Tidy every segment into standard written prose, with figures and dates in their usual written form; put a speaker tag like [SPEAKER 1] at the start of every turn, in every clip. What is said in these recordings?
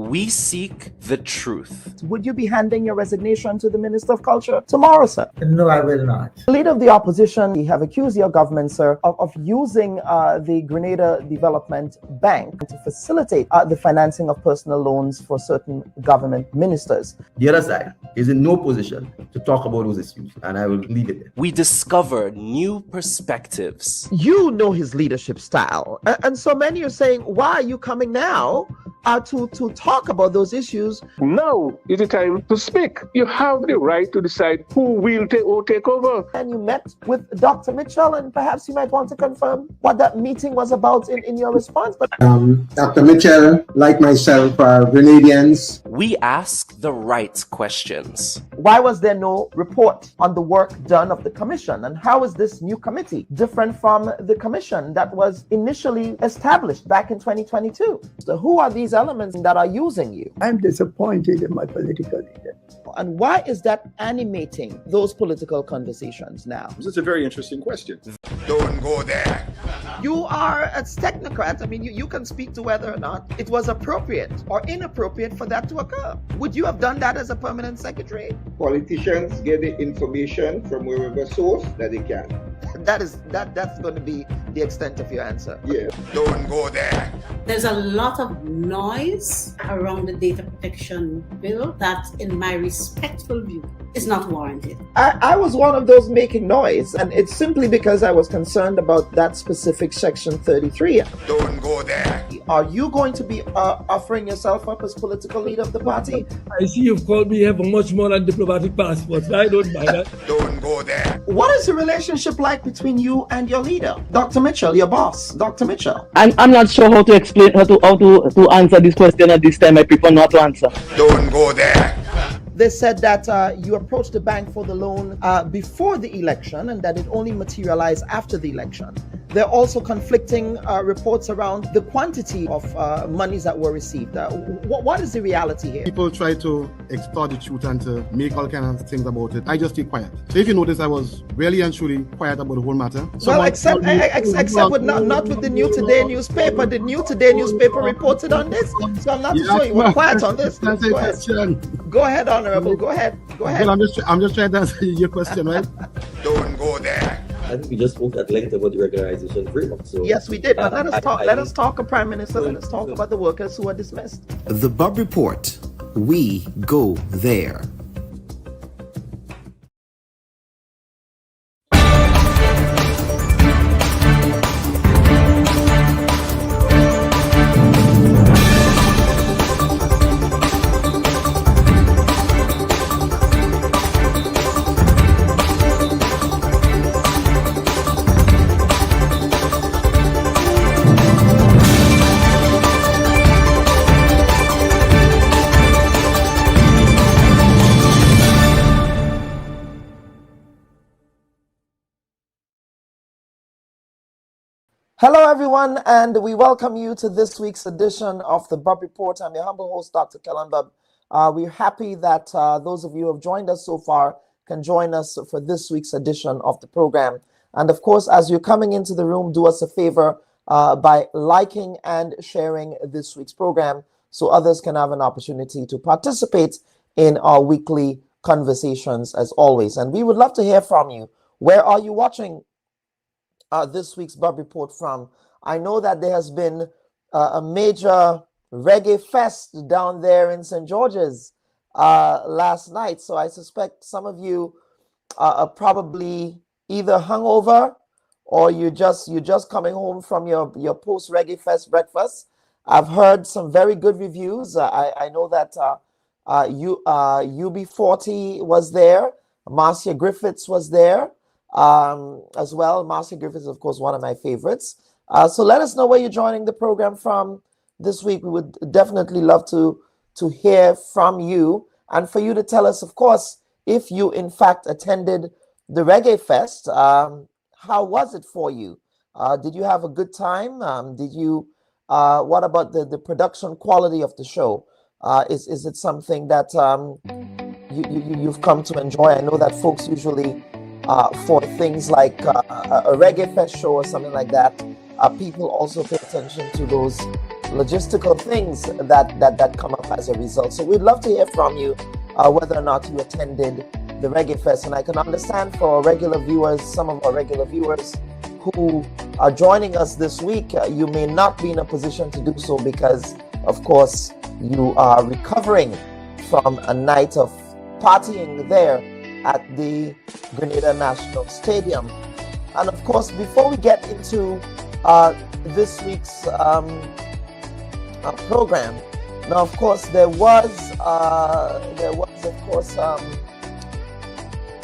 [SPEAKER 1] We seek the truth.
[SPEAKER 2] Would you be handing your resignation to the Minister of Culture tomorrow, sir?
[SPEAKER 3] No, I will not.
[SPEAKER 2] The leader of the opposition, you have accused your government, sir, of using the Grenada Development Bank to facilitate the financing of personal loans for certain government ministers.
[SPEAKER 4] The other side is in no position to talk about those issues, and I will leave it there.
[SPEAKER 1] We discover new perspectives.
[SPEAKER 2] You know his leadership style, and so many are saying, why are you coming now to talk about those issues?
[SPEAKER 5] Now is the time to speak. You have the right to decide who will take over.
[SPEAKER 2] And you met with Dr. Mitchell, and perhaps you might want to confirm what that meeting was about in your response. But
[SPEAKER 6] Dr. Mitchell, like myself, are Grenadians.
[SPEAKER 1] We ask the right questions.
[SPEAKER 2] why was there no report on the work done of the commission? And how is this new committee different from the commission that was initially established back in 2022? So who are these elements that are using you?
[SPEAKER 3] I'm disappointed in my political leader.
[SPEAKER 2] And why is that animating those political conversations now?
[SPEAKER 7] This is a very interesting question.
[SPEAKER 8] Don't go there.
[SPEAKER 2] You are a technocrat. I mean, you can speak to whether or not it was appropriate or inappropriate for that to occur. Would you have done that as a permanent secretary?
[SPEAKER 9] Politicians get the information from wherever source that they can.
[SPEAKER 2] That's going to be the extent of your answer.
[SPEAKER 9] Yeah.
[SPEAKER 8] Don't go there.
[SPEAKER 10] There's a lot of noise around the data protection bill that, in my respectful view, is not warranted.
[SPEAKER 2] I was one of those making noise, and it's simply because I was concerned about that specific section 33.
[SPEAKER 8] Don't go there.
[SPEAKER 2] Are you going to be offering yourself up as political leader of the party?
[SPEAKER 11] I see you've called me here for much more than diplomatic passports. I don't mind that.
[SPEAKER 8] Don't go there.
[SPEAKER 2] What is the relationship like between you and your leader, Dr. Mitchell, your boss, Dr. Mitchell?
[SPEAKER 12] I'm not sure how to explain how to answer this question at this time. I prefer not to answer.
[SPEAKER 8] Don't go there.
[SPEAKER 2] They said that you approached the bank for the loan before the election and that it only materialized after the election. There are also conflicting reports around the quantity of monies that were received. What is the reality here?
[SPEAKER 13] People try to extort the truth and to make all kinds of things about it. I just stay quiet. So if you notice, I was really and truly quiet about the whole matter.
[SPEAKER 2] Well, except with not with the New Today newspaper. The New Today newspaper reported on this. So I'm not sure you were quiet on this. Go ahead, Honorable. Go ahead.
[SPEAKER 13] Well, I'm just trying to answer your question, right?
[SPEAKER 8] Don't go there.
[SPEAKER 4] I think we just spoke at length about the regularization framework. So
[SPEAKER 2] yes, we did. But let us talk, Prime Minister. Let us talk about the workers who are dismissed.
[SPEAKER 14] The Bubb Report. We go there.
[SPEAKER 2] Hello, everyone, and we welcome you to this week's edition of the Bubb Report. I'm your humble host, Dr. Kellan Bubb. We're happy that those of you who have joined us so far can join us for this week's edition of the program. And of course, as you're coming into the room, do us a favor by liking and sharing this week's program so others can have an opportunity to participate in our weekly conversations as always. And we would love to hear from you. Where are you watching this week's Bubb Report from? I know that there has been a major reggae fest down there in St. George's last night. So I suspect some of you are probably either hungover or you're just coming home from your post reggae fest breakfast. I've heard some very good reviews. I know that UB40 was there. Marcia Griffiths was there. As well. Marcia Griffiths is, of course, one of my favorites. So let us know where you're joining the program from this week. We would definitely love to hear from you and for you to tell us, of course, if you in fact attended the Reggae Fest. How was it for you? Did you have a good time? What about the production quality of the show? Is it something that you've come to enjoy? I know that folks usually for things like a reggae fest show or something like that, people also pay attention to those logistical things that come up as a result. So we'd love to hear from you whether or not you attended the Reggae Fest. And I can understand for our regular viewers, some of our regular viewers who are joining us this week, you may not be in a position to do so because, of course, you are recovering from a night of partying there at the Grenada National Stadium. And of course, before we get into this week's program, now of course there was of course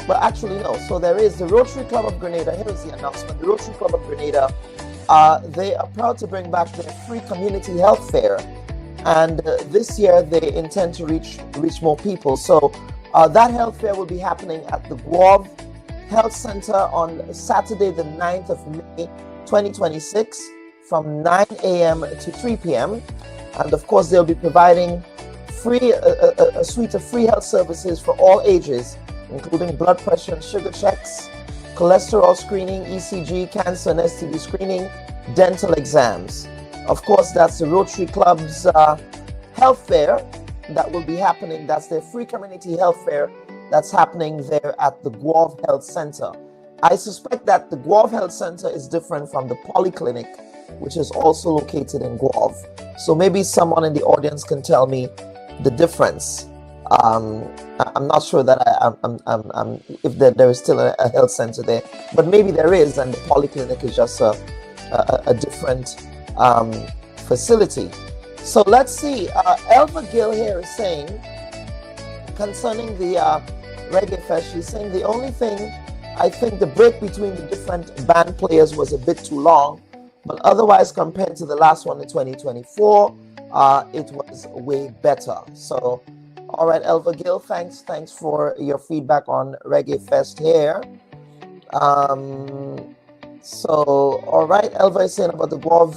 [SPEAKER 2] but actually no. So there is the Rotary Club of Grenada. Here is the announcement. The Rotary Club of Grenada, they are proud to bring back their free community health fair, and this year they intend to reach more people. So that health fair will be happening at the Guav Health Center on Saturday, the 9th of May, 2026, from 9 a.m. to 3 p.m. And of course, they'll be providing a suite of free health services for all ages, including blood pressure and sugar checks, cholesterol screening, ECG, cancer and STD screening, dental exams. Of course, that's the Rotary Club's health fair that will be happening. That's their free community health fair that's happening there at the Guav Health Center. I suspect that the Guav Health Center is different from the Polyclinic, which is also located in Guav. So maybe someone in the audience can tell me the difference. I'm not sure that if there is still a health center there, but maybe there is, and the Polyclinic is just a different facility. So let's see. Elva Gill here is saying, concerning the Reggae Fest, she's saying the only thing, I think the break between the different band players was a bit too long, but otherwise compared to the last one in 2024, it was way better. So, all right, Elva Gill, thanks for your feedback on Reggae Fest here. So, all right, Elva is saying about the Guav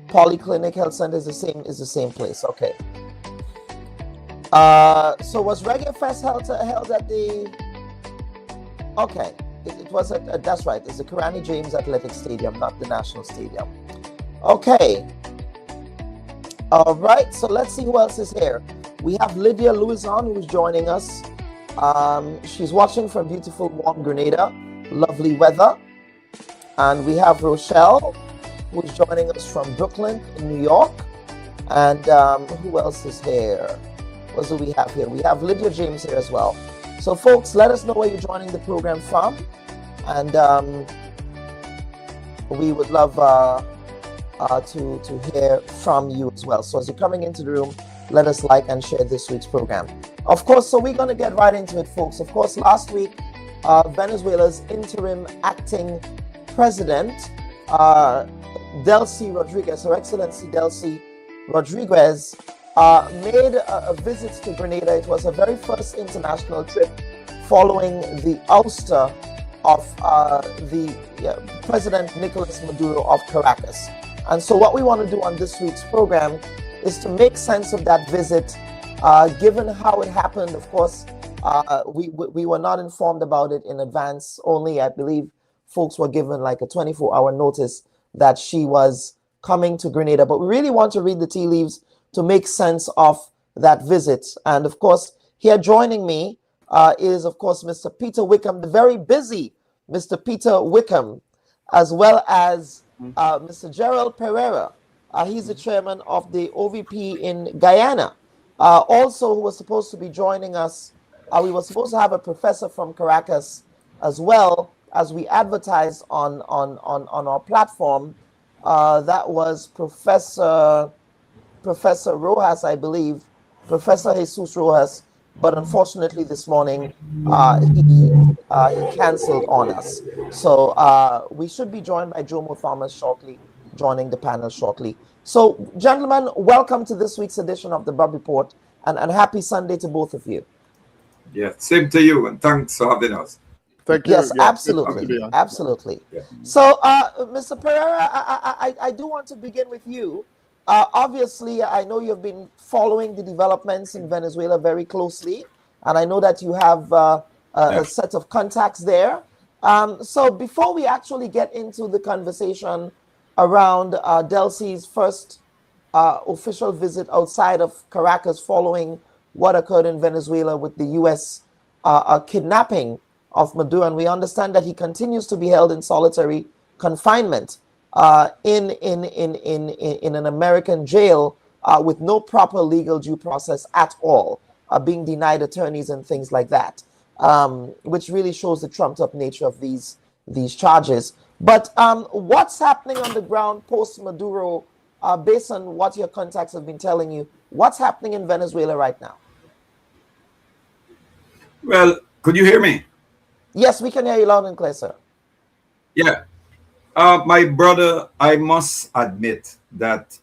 [SPEAKER 2] Polyclinic Health Center is the same place. Okay. So was Reggae Fest held at the? Okay, it was at that's right. It's the Karani James Athletic Stadium, not the National Stadium. Okay. All right. So let's see who else is here. We have Lydia Louison who's joining us. She's watching from beautiful, warm Grenada, lovely weather, and we have Rochelle who's joining us from Brooklyn in New York, and who else is here? What do we have here? We have Lydia James here as well. So folks, let us know where you're joining the program from, and we would love to hear from you as well. So as you're coming into the room, let us like and share this week's program. Of course, so we're going to get right into it, folks. Of course, last week, Venezuela's interim acting president, Delcy Rodriguez, Her Excellency Delcy Rodriguez, made a visit to Grenada. It was her very first international trip following the ouster of the President Nicolas Maduro of Caracas. And so what we want to do on this week's program is to make sense of that visit, given how it happened. Of course, we were not informed about it in advance. Only, I believe, folks were given like a 24-hour notice that she was coming to Grenada. But we really want to read the tea leaves to make sense of that visit. And of course, here joining me is, of course, Mr. Peter Wickham, the very busy Mr. Peter Wickham, as well as Mr. Gerald Pereira. He's the chairman of the OVP in Guyana. Also, who was supposed to be joining us, we were supposed to have a professor from Caracas as well, as we advertised on our platform. That was Professor Rojas, I believe, Professor Jesus Rojas, but unfortunately this morning he canceled on us. So we should be joined by Jomo Thomas shortly, joining the panel shortly. So gentlemen, welcome to this week's edition of the Bubb Report, and happy Sunday to both of you.
[SPEAKER 7] Yeah, same to you, and thanks for having us.
[SPEAKER 13] Thank you.
[SPEAKER 2] Yes, absolutely, absolutely.
[SPEAKER 7] Yeah.
[SPEAKER 2] So, Mr. Pereira, I do want to begin with you. Obviously, I know you've been following the developments in Venezuela very closely, and I know that you have a set of contacts there. So before we actually get into the conversation around Delcy's first official visit outside of Caracas following what occurred in Venezuela with the U.S. Kidnapping of Maduro, and we understand that he continues to be held in solitary confinement in an American jail with no proper legal due process at all, being denied attorneys and things like that, which really shows the trumped-up nature of these charges. But what's happening on the ground post-Maduro, based on what your contacts have been telling you? What's happening in Venezuela right now?
[SPEAKER 7] Well, could you hear me?
[SPEAKER 2] Yes, we can hear you loud and clear, sir.
[SPEAKER 7] Yeah. My brother, I must admit that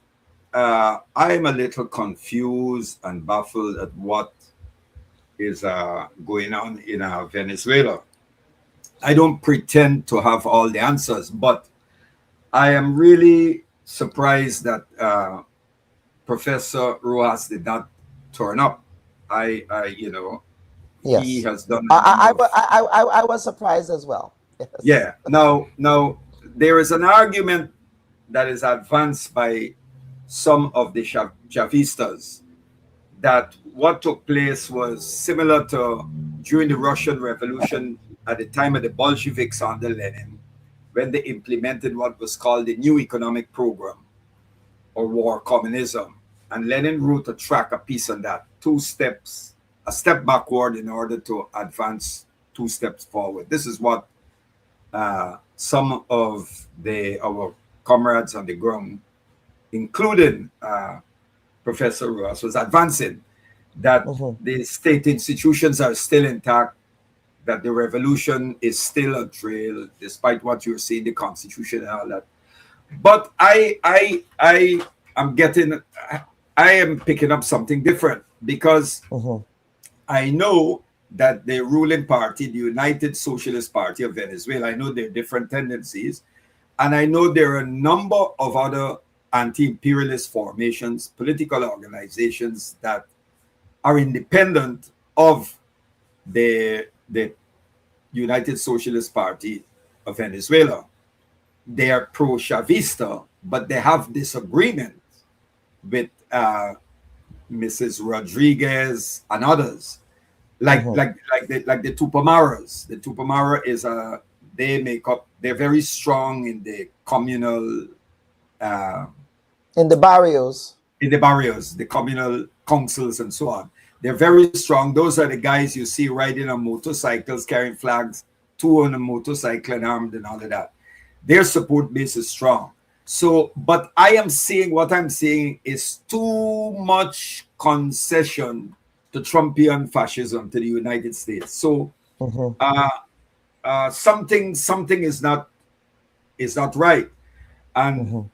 [SPEAKER 7] I'm a little confused and baffled at what is going on in Venezuela. I don't pretend to have all the answers, but I am really surprised that Professor Rojas did not turn up.
[SPEAKER 2] Yes.
[SPEAKER 7] He has done.
[SPEAKER 2] I was surprised as well. Yes.
[SPEAKER 7] Yeah. Now, there is an argument that is advanced by some of the Chavistas that what took place was similar to during the Russian Revolution at the time of the Bolsheviks under Lenin, when they implemented what was called the New Economic Program or War Communism. And Lenin wrote a piece on that, a step backward in order to advance 2 steps forward. This is what some of our comrades on the ground, including Professor Ross, was advancing, that the state institutions are still intact, that the revolution is still a trail, despite what you're seeing, the constitution and all that. But I am picking up something different, because I know that the ruling party, the United Socialist Party of Venezuela, I know there are different tendencies, and I know there are a number of other anti-imperialist formations, political organizations that are independent of the United Socialist Party of Venezuela. They are pro-Chavista, but they have disagreement with Mrs. Rodriguez and others, like the Tupamaras. The Tupamara is they're very strong in the communal
[SPEAKER 2] in the barrios,
[SPEAKER 7] the communal councils and so on. They're very strong. Those are the guys you see riding on motorcycles, carrying flags, 2 on a motorcycle and armed and all of that. Their support base is strong. So, but what I'm seeing is too much concession to Trumpian fascism to the United States. So, something is not right. And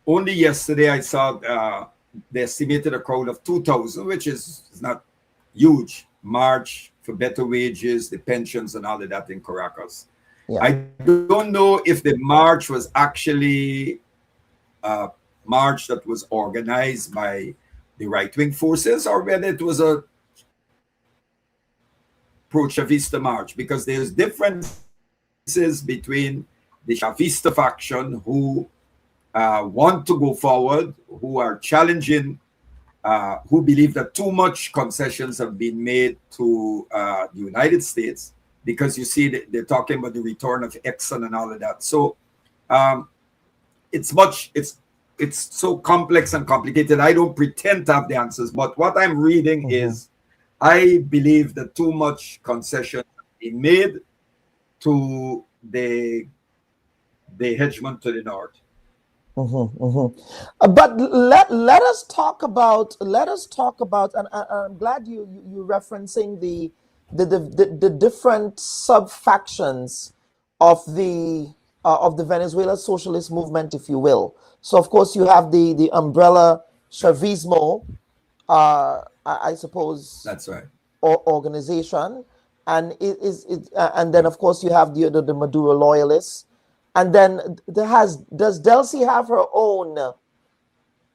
[SPEAKER 7] only yesterday I saw they estimated a crowd of 2,000, which is not huge, march for better wages, the pensions and all of that in Caracas. Yeah. I don't know if the march was actually a march that was organized by the right-wing forces, or whether it was a pro-Chavista march, because there's differences between the Chavista faction who want to go forward, who are challenging, who believe that too much concessions have been made to the United States, because you see they're talking about the return of Exxon and all of that. So it's so complex and complicated. I don't pretend to have the answers, but what I'm reading is I believe that too much concession have been made to the hegemon to the north.
[SPEAKER 2] But let us talk about, and I'm glad you referencing the different sub factions of the Venezuela socialist movement, if you will. So of course you have the umbrella Chavismo, I suppose
[SPEAKER 7] that's right,
[SPEAKER 2] organization, and and then of course you have the Maduro loyalists. And then does Delcy have her own,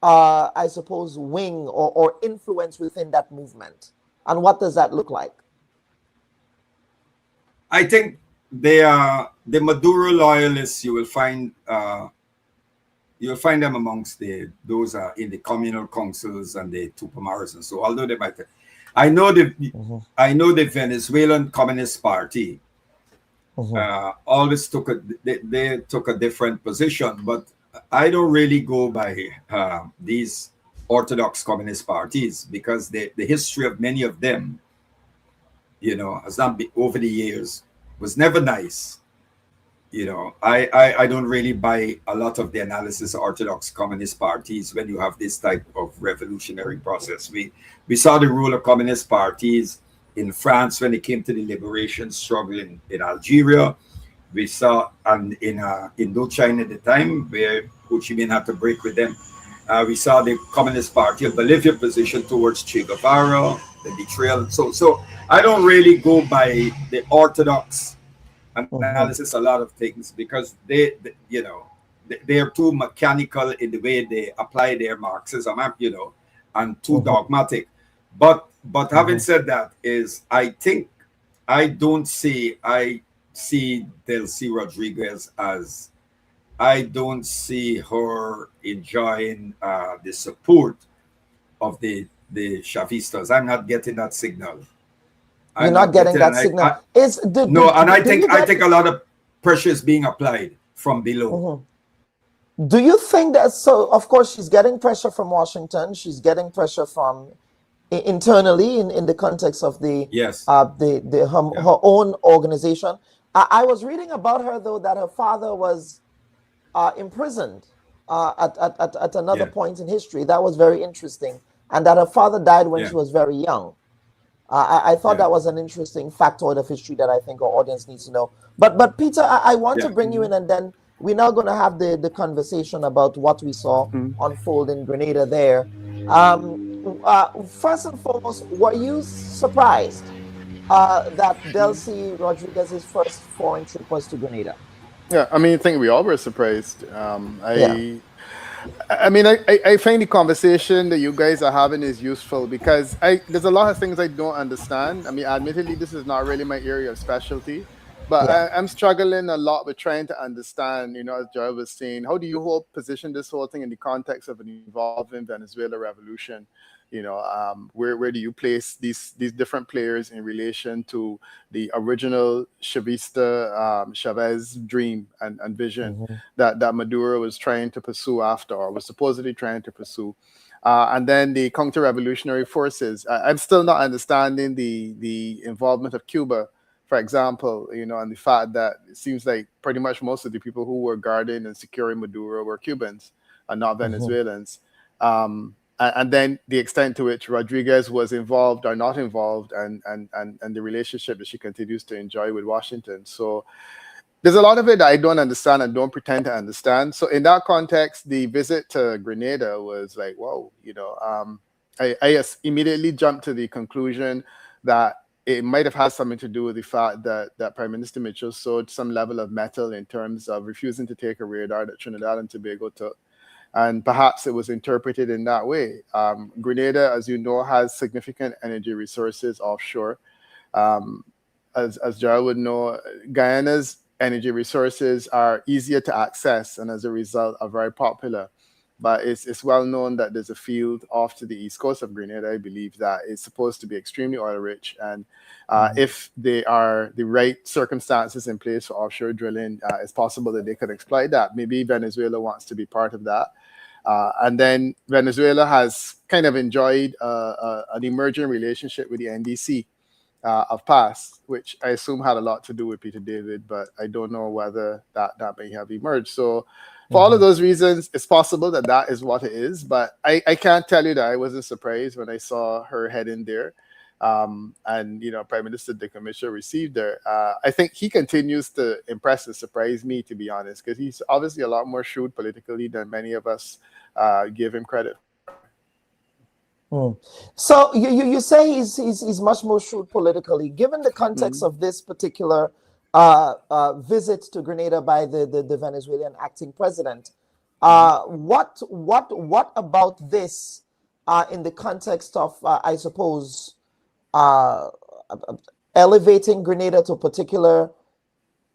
[SPEAKER 2] I suppose, wing or influence within that movement? And what does that look like?
[SPEAKER 7] I think they are the Maduro loyalists. You will find, you'll find them amongst those in the communal councils and the Tupamaras and so. Although they might, I know the Venezuelan Communist Party always took they took a different position, but I don't really go by these orthodox communist parties because the history of many of them, has not been over the years, was never nice. I don't really buy a lot of the analysis of orthodox communist parties when you have this type of revolutionary process. We saw the rule of communist parties in France when it came to the liberation struggle in Algeria. We saw in Indochina at the time where Ho Chi Minh had to break with them. We saw the Communist Party of Bolivia position towards Che Guevara, the betrayal. So I don't really go by the orthodox analysis a lot of things because they are too mechanical in the way they apply their Marxism, and too dogmatic. But having said that, I see Delcy Rodriguez as I don't see her enjoying the support of the Chavistas. I'm not getting that signal.
[SPEAKER 2] You're not getting that signal.
[SPEAKER 7] I think a lot of pressure is being applied from below.
[SPEAKER 2] Do you think that? So, of course, she's getting pressure from Washington. She's getting pressure from internally in the context of her own organization. I was reading about her though that her father was imprisoned at another point in history. That was very interesting, and that her father died when she was very young. I thought that was an interesting factoid of history that I think our audience needs to know. But Peter, I want to bring you in, and then we're now going to have the conversation about what we saw unfold in Grenada there. First and foremost, were you surprised that Delcy Rodriguez's first foreign trip was to Grenada?
[SPEAKER 15] Yeah, I think we all were surprised. I find the conversation that you guys are having is useful because there's a lot of things I don't understand. Admittedly, this is not really my area of specialty, but I'm struggling a lot with trying to understand, as Joel was saying, how do you position this whole thing in the context of an evolving Venezuela revolution? Where do you place these different players in relation to the original Chavez dream and vision that Maduro was trying to pursue after, or was supposedly trying to pursue? And then the counter-revolutionary forces. I'm still not understanding the involvement of Cuba, for example, and the fact that it seems like pretty much most of the people who were guarding and securing Maduro were Cubans and not Venezuelans. And then the extent to which Rodriguez was involved or not involved, and the relationship that she continues to enjoy with Washington. So there's a lot of it that I don't understand and don't pretend to understand. So in that context, the visit to Grenada was like, whoa, I immediately jumped to the conclusion that it might have had something to do with the fact that Prime Minister Mitchell showed some level of mettle in terms of refusing to take a radar that Trinidad and Tobago took. And perhaps it was interpreted in that way. Grenada, as you know, has significant energy resources offshore. As Gerald would know, Guyana's energy resources are easier to access and as a result are very popular. But it's well known that there's a field off to the east coast of Grenada, I believe, that is supposed to be extremely oil rich. And if there are the right circumstances in place for offshore drilling, it's possible that they could exploit that. Maybe Venezuela wants to be part of that. And then Venezuela has kind of enjoyed an emerging relationship with the NDC of past, which I assume had a lot to do with Peter David, but I don't know whether that may have emerged. So for all of those reasons, it's possible that is what it is, but I can't tell you that I wasn't surprised when I saw her head in there. And Prime Minister Dick Mitchell received her. I think he continues to impress and surprise me, to be honest, because he's obviously a lot more shrewd politically than many of us give him credit.
[SPEAKER 2] So you say he's much more shrewd politically. Given the context of this particular visit to Grenada by the Venezuelan acting president, what about this in the context of I suppose elevating Grenada to a particular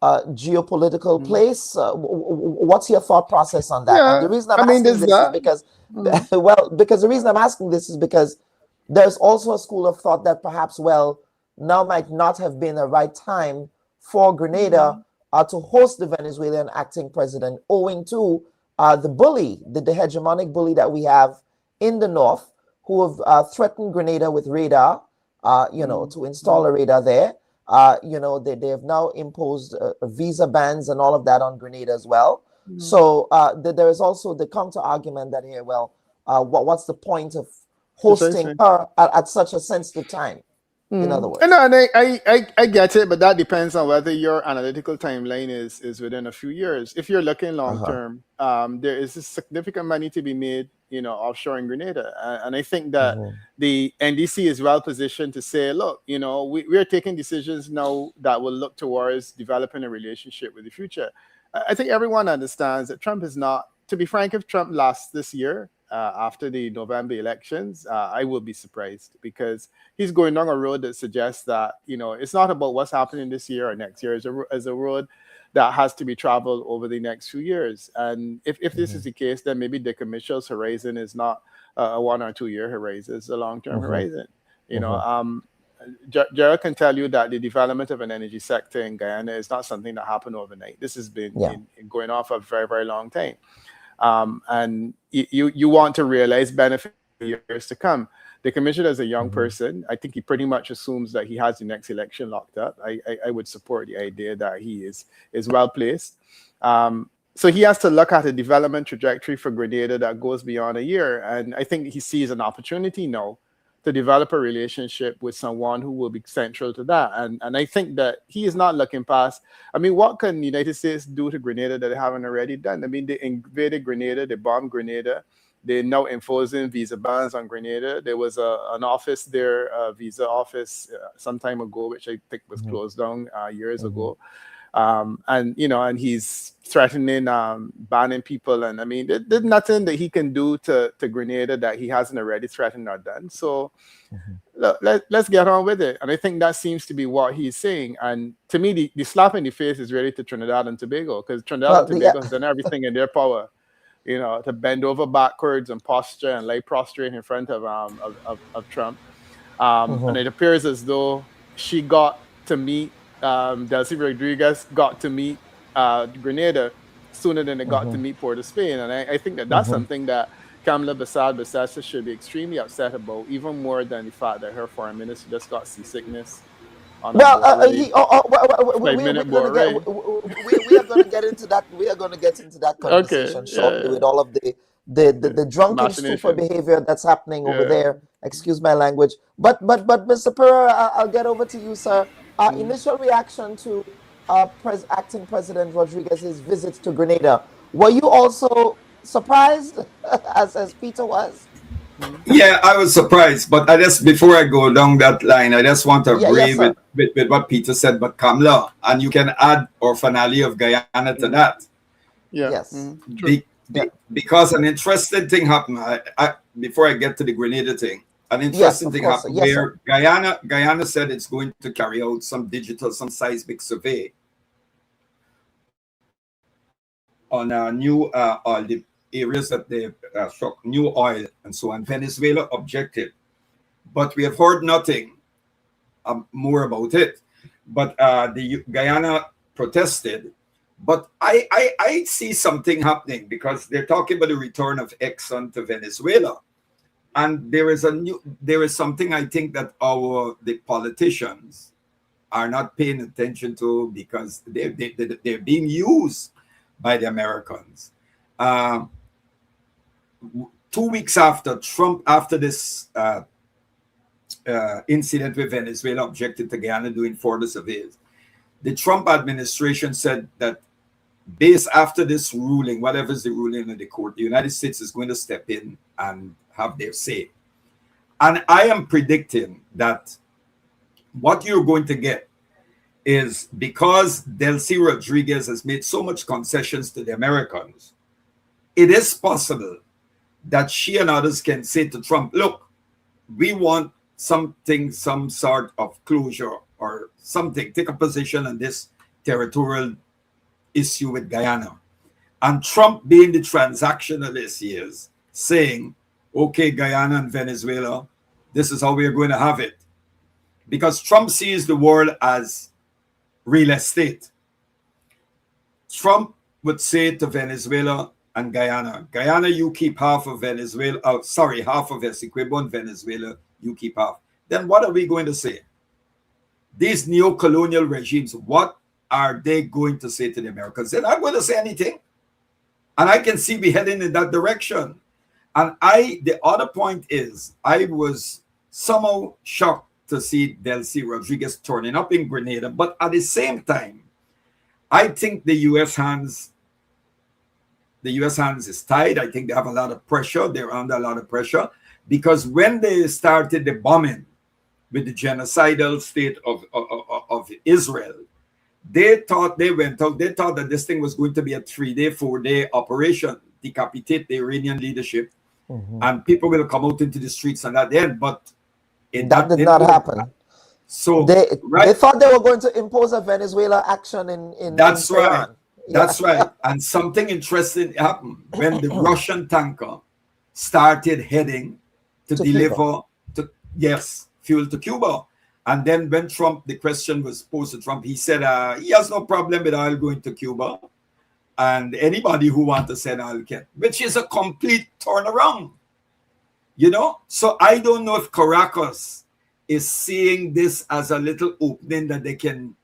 [SPEAKER 2] geopolitical place? What's your thought process on that?
[SPEAKER 15] Yeah,
[SPEAKER 2] And the reason I'm
[SPEAKER 15] I mean,
[SPEAKER 2] asking
[SPEAKER 15] there's
[SPEAKER 2] this is
[SPEAKER 15] that.
[SPEAKER 2] because, because the reason I'm asking this is because there's also a school of thought that perhaps, now might not have been the right time for Grenada to host the Venezuelan acting president, owing to the bully, the hegemonic bully that we have in the north, who have threatened Grenada with radar, to install a radar there. They have now imposed visa bans and all of that on Grenada as well. So there is also the counter argument that here, what's the point of hosting her at such a sensitive time? In other words,
[SPEAKER 15] and I get it, but that depends on whether your analytical timeline is within a few years. If you're looking long term, there is a significant money to be made, offshore in Grenada, and I think that the NDC is well positioned to say, look, we are taking decisions now that will look towards developing a relationship with the future. I think everyone understands that Trump is not. To be frank, if Trump lasts this year, after the November elections, I will be surprised, because he's going down a road that suggests that, it's not about what's happening this year or next year. It's a road that has to be traveled over the next few years. And if this is the case, then maybe Dick Mitchell's horizon is not a 1 or 2 year horizon, it's a long-term horizon. Gerald can tell you that the development of an energy sector in Guyana is not something that happened overnight. This has been going on for a very, very long time. And you want to realize benefit years to come. The commissioner is a young person. I think he pretty much assumes that he has the next election locked up. I would support the idea that he is well placed. So he has to look at a development trajectory for Grenada that goes beyond a year. And I think he sees an opportunity now to develop a relationship with someone who will be central to that. And I think that he is not looking past. I mean, what can the United States do to Grenada that they haven't already done? I mean, they invaded Grenada, they bombed Grenada. They're now enforcing visa bans on Grenada. There was an office there, a visa office some time ago, which I think was closed down years ago. And he's threatening banning people. And I mean, there's nothing that he can do to Grenada that he hasn't already threatened or done. So look, let's get on with it. And I think that seems to be what he's saying. And to me, the slap in the face is really to Trinidad and Tobago, because Trinidad and Tobago has done everything in their power, to bend over backwards and posture and lay prostrate in front of Trump. And it appears as though she got to meet Delcy Rodriguez got to meet Grenada sooner than they got to meet Port of Spain. And I think that's something that Kamala Bessassa should be extremely upset about, even more than the fact that her foreign minister just got seasickness. We are going
[SPEAKER 2] to get into that. We are going to get into that conversation shortly with all of the drunken stupor behavior that's happening over there. Excuse my language. But Mr. Pereira, I'll get over to you, sir. Initial reaction to acting President Rodriguez's visit to Grenada. Were you also surprised, as Peter was?
[SPEAKER 7] Yeah, I was surprised, but before I go down that line, I just want to agree with what Peter said, but Kamala, and you can add our finale of Guyana to that. Because an interesting thing happened, before I get to the Grenada thing, an interesting thing happened where Guyana said it's going to carry out some seismic survey on the areas that they struck new oil and so on. Venezuela objected, but we have heard nothing more about it. But the Guyana protested. But I see something happening, because they're talking about the return of Exxon to Venezuela, and there is something I think that the politicians are not paying attention to, because they're being used by the Americans. 2 weeks after Trump, after this incident with Venezuela objected to Guyana doing further surveys, the Trump administration said that based after this ruling, whatever is the ruling of the court, the United States is going to step in and have their say. And I am predicting that what you're going to get is, because Delcy Rodriguez has made so much concessions to the Americans, it is possible that she and others can say to Trump, look, we want something, some sort of closure or something, take a position on this territorial issue with Guyana. And Trump being the transactionalist he is, saying, okay, Guyana and Venezuela, this is how we're going to have it. Because Trump sees the world as real estate. Trump would say to Venezuela and Guyana, Guyana, you keep half of Venezuela, half of Essequibo, and Venezuela, you keep half. Then what are we going to say? These neo-colonial regimes, what are they going to say to the Americans? They're not going to say anything. And I can see we heading in that direction. And the other point is, I was somehow shocked to see Delcy Rodriguez turning up in Grenada. But at the same time, I think the U.S. hands is tied. I think they have a lot of pressure. They're under a lot of pressure. Because when they started the bombing with the genocidal state of Israel, they thought that this thing was going to be a 3-day, 4-day operation, decapitate the Iranian leadership, and people will come out into the streets and at the end. But
[SPEAKER 2] that did not happen.
[SPEAKER 7] So
[SPEAKER 2] they thought they were going to impose a Venezuela action in
[SPEAKER 7] That's
[SPEAKER 2] in
[SPEAKER 7] right.
[SPEAKER 2] Tehran.
[SPEAKER 7] That's right. And something interesting happened when the Russian tanker started heading to deliver fuel to Cuba. And then when the question was posed to Trump, he said he has no problem with oil going to Cuba. And anybody who wants to send oil can, which is a complete turnaround. So I don't know if Caracas is seeing this as a little opening that they can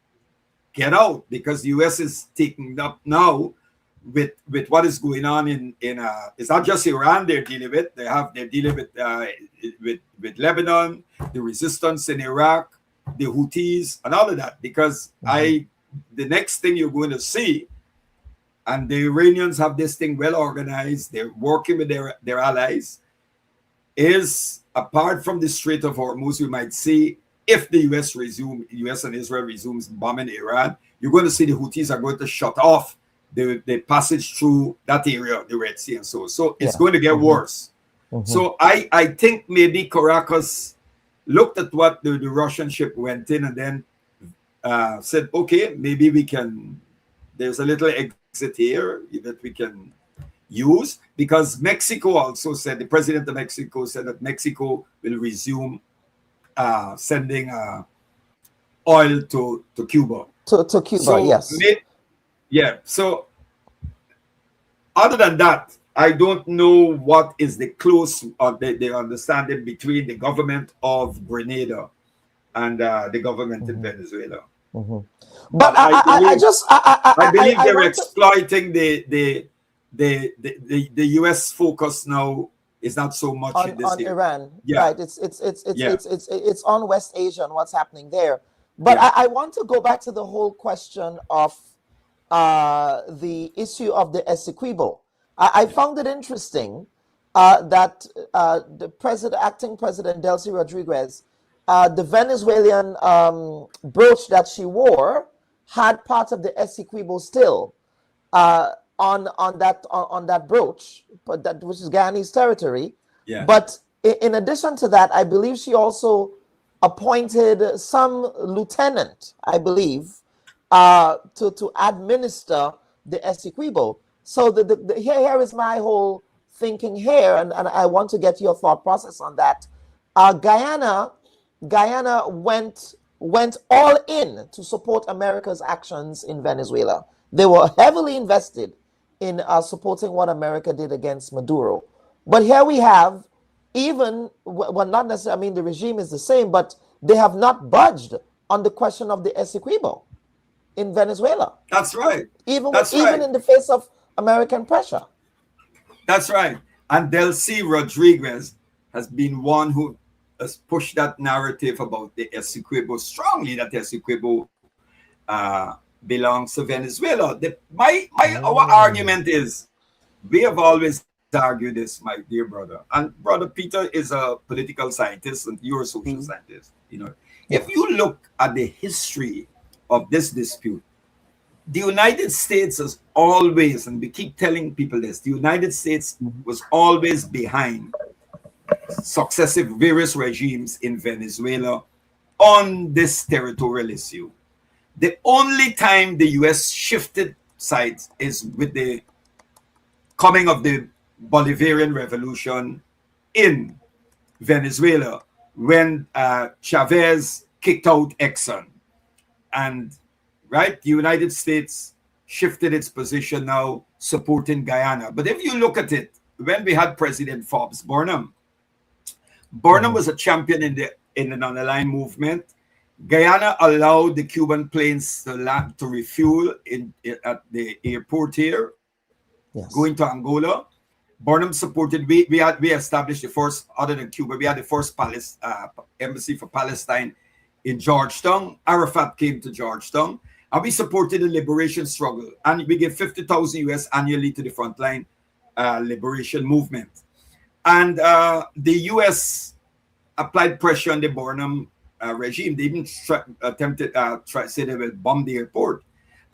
[SPEAKER 7] get out, because the U.S. is taking up now with what is going on in it's not just Iran they're dealing with. They're dealing with Lebanon, the resistance in Iraq, the Houthis, and all of that. Because the next thing you're going to see, and the Iranians have this thing well organized, they're working with their allies, is apart from the Strait of Hormuz, we might see if the US and Israel resumes bombing Iran, you're going to see the Houthis are going to shut off the passage through that area, the Red Sea and so. So it's going to get worse. So I think maybe Caracas looked at what the Russian ship went in and then said, okay, maybe there's a little exit here that we can use, because Mexico also said, the president of Mexico said that Mexico will resume sending oil to Cuba.
[SPEAKER 2] To Cuba,
[SPEAKER 7] so,
[SPEAKER 2] yes.
[SPEAKER 7] So other than that, I don't know what is the close or the understanding between the government of Grenada and the government in Venezuela.
[SPEAKER 2] But
[SPEAKER 7] I believe they're exploiting the U.S. focus now is not so much
[SPEAKER 2] on Iran, right? It's on West Asia and what's happening there. But I want to go back to the whole question of the issue of the Essequibo. I found it interesting that the acting president Delcy Rodriguez, the Venezuelan brooch that she wore had part of the Essequibo still on that brooch, but which is Guyanese territory. But in addition to that, I believe she also appointed some lieutenant, I believe, to administer the Essequibo. So here is my whole thinking here, and I want to get your thought process on that. Guyana went all in to support America's actions in Venezuela. They were heavily invested in supporting what America did against Maduro. But here we have, not necessarily, I mean, the regime is the same, but they have not budged on the question of the Essequibo in Venezuela.
[SPEAKER 7] That's right.
[SPEAKER 2] Even in the face of American pressure.
[SPEAKER 7] That's right. And Delcy Rodriguez has been one who has pushed that narrative about the Essequibo strongly, that the Essequibo belongs to Venezuela. Our argument is, we have always argued this, my dear brother, and brother Peter is a political scientist and you're a social scientist. If you look at the history of this dispute, the United States has always, and we keep telling people this, the United States was always behind various regimes in Venezuela on this territorial issue. The only time the US shifted sides is with the coming of the Bolivarian Revolution in Venezuela, when Chavez kicked out Exxon. And right, the United States shifted its position now supporting Guyana. But if you look at it, when we had President Forbes Burnham was a champion in the non-aligned movement. Guyana allowed the Cuban planes to refuel at the airport here, going to Angola. Burnham supported. We established the first, other than Cuba, we had the first embassy for Palestine in Georgetown. Arafat came to Georgetown, and we supported the liberation struggle. And we gave 50,000 US annually to the frontline liberation movement. And the US applied pressure on the Burnham regime. They even attempted to say they will bomb the airport.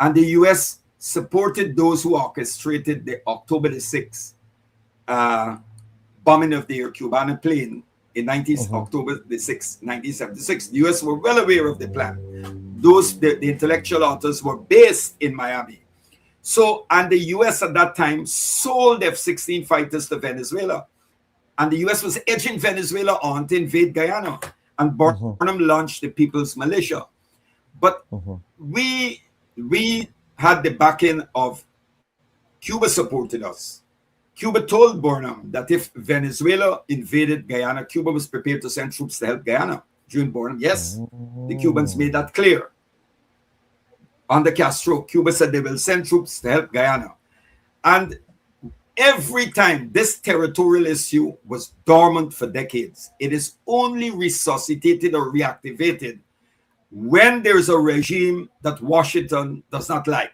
[SPEAKER 7] And the US supported those who orchestrated the October the 6th bombing of the Cubana plane in October the 6th, 1976. The US were well aware of the plan. The intellectual authors were based in Miami. So, and the US at that time sold F-16 fighters to Venezuela. And the US was edging Venezuela on to invade Guyana. And Burnham launched the People's Militia. But we had the backing of Cuba supported us. Cuba told Burnham that if Venezuela invaded Guyana, Cuba was prepared to send troops to help Guyana. During Burnham, yes, the Cubans made that clear. Under Castro, Cuba said they will send troops to help Guyana. And every time this territorial issue was dormant for decades, it is only resuscitated or reactivated when there's a regime that Washington does not like.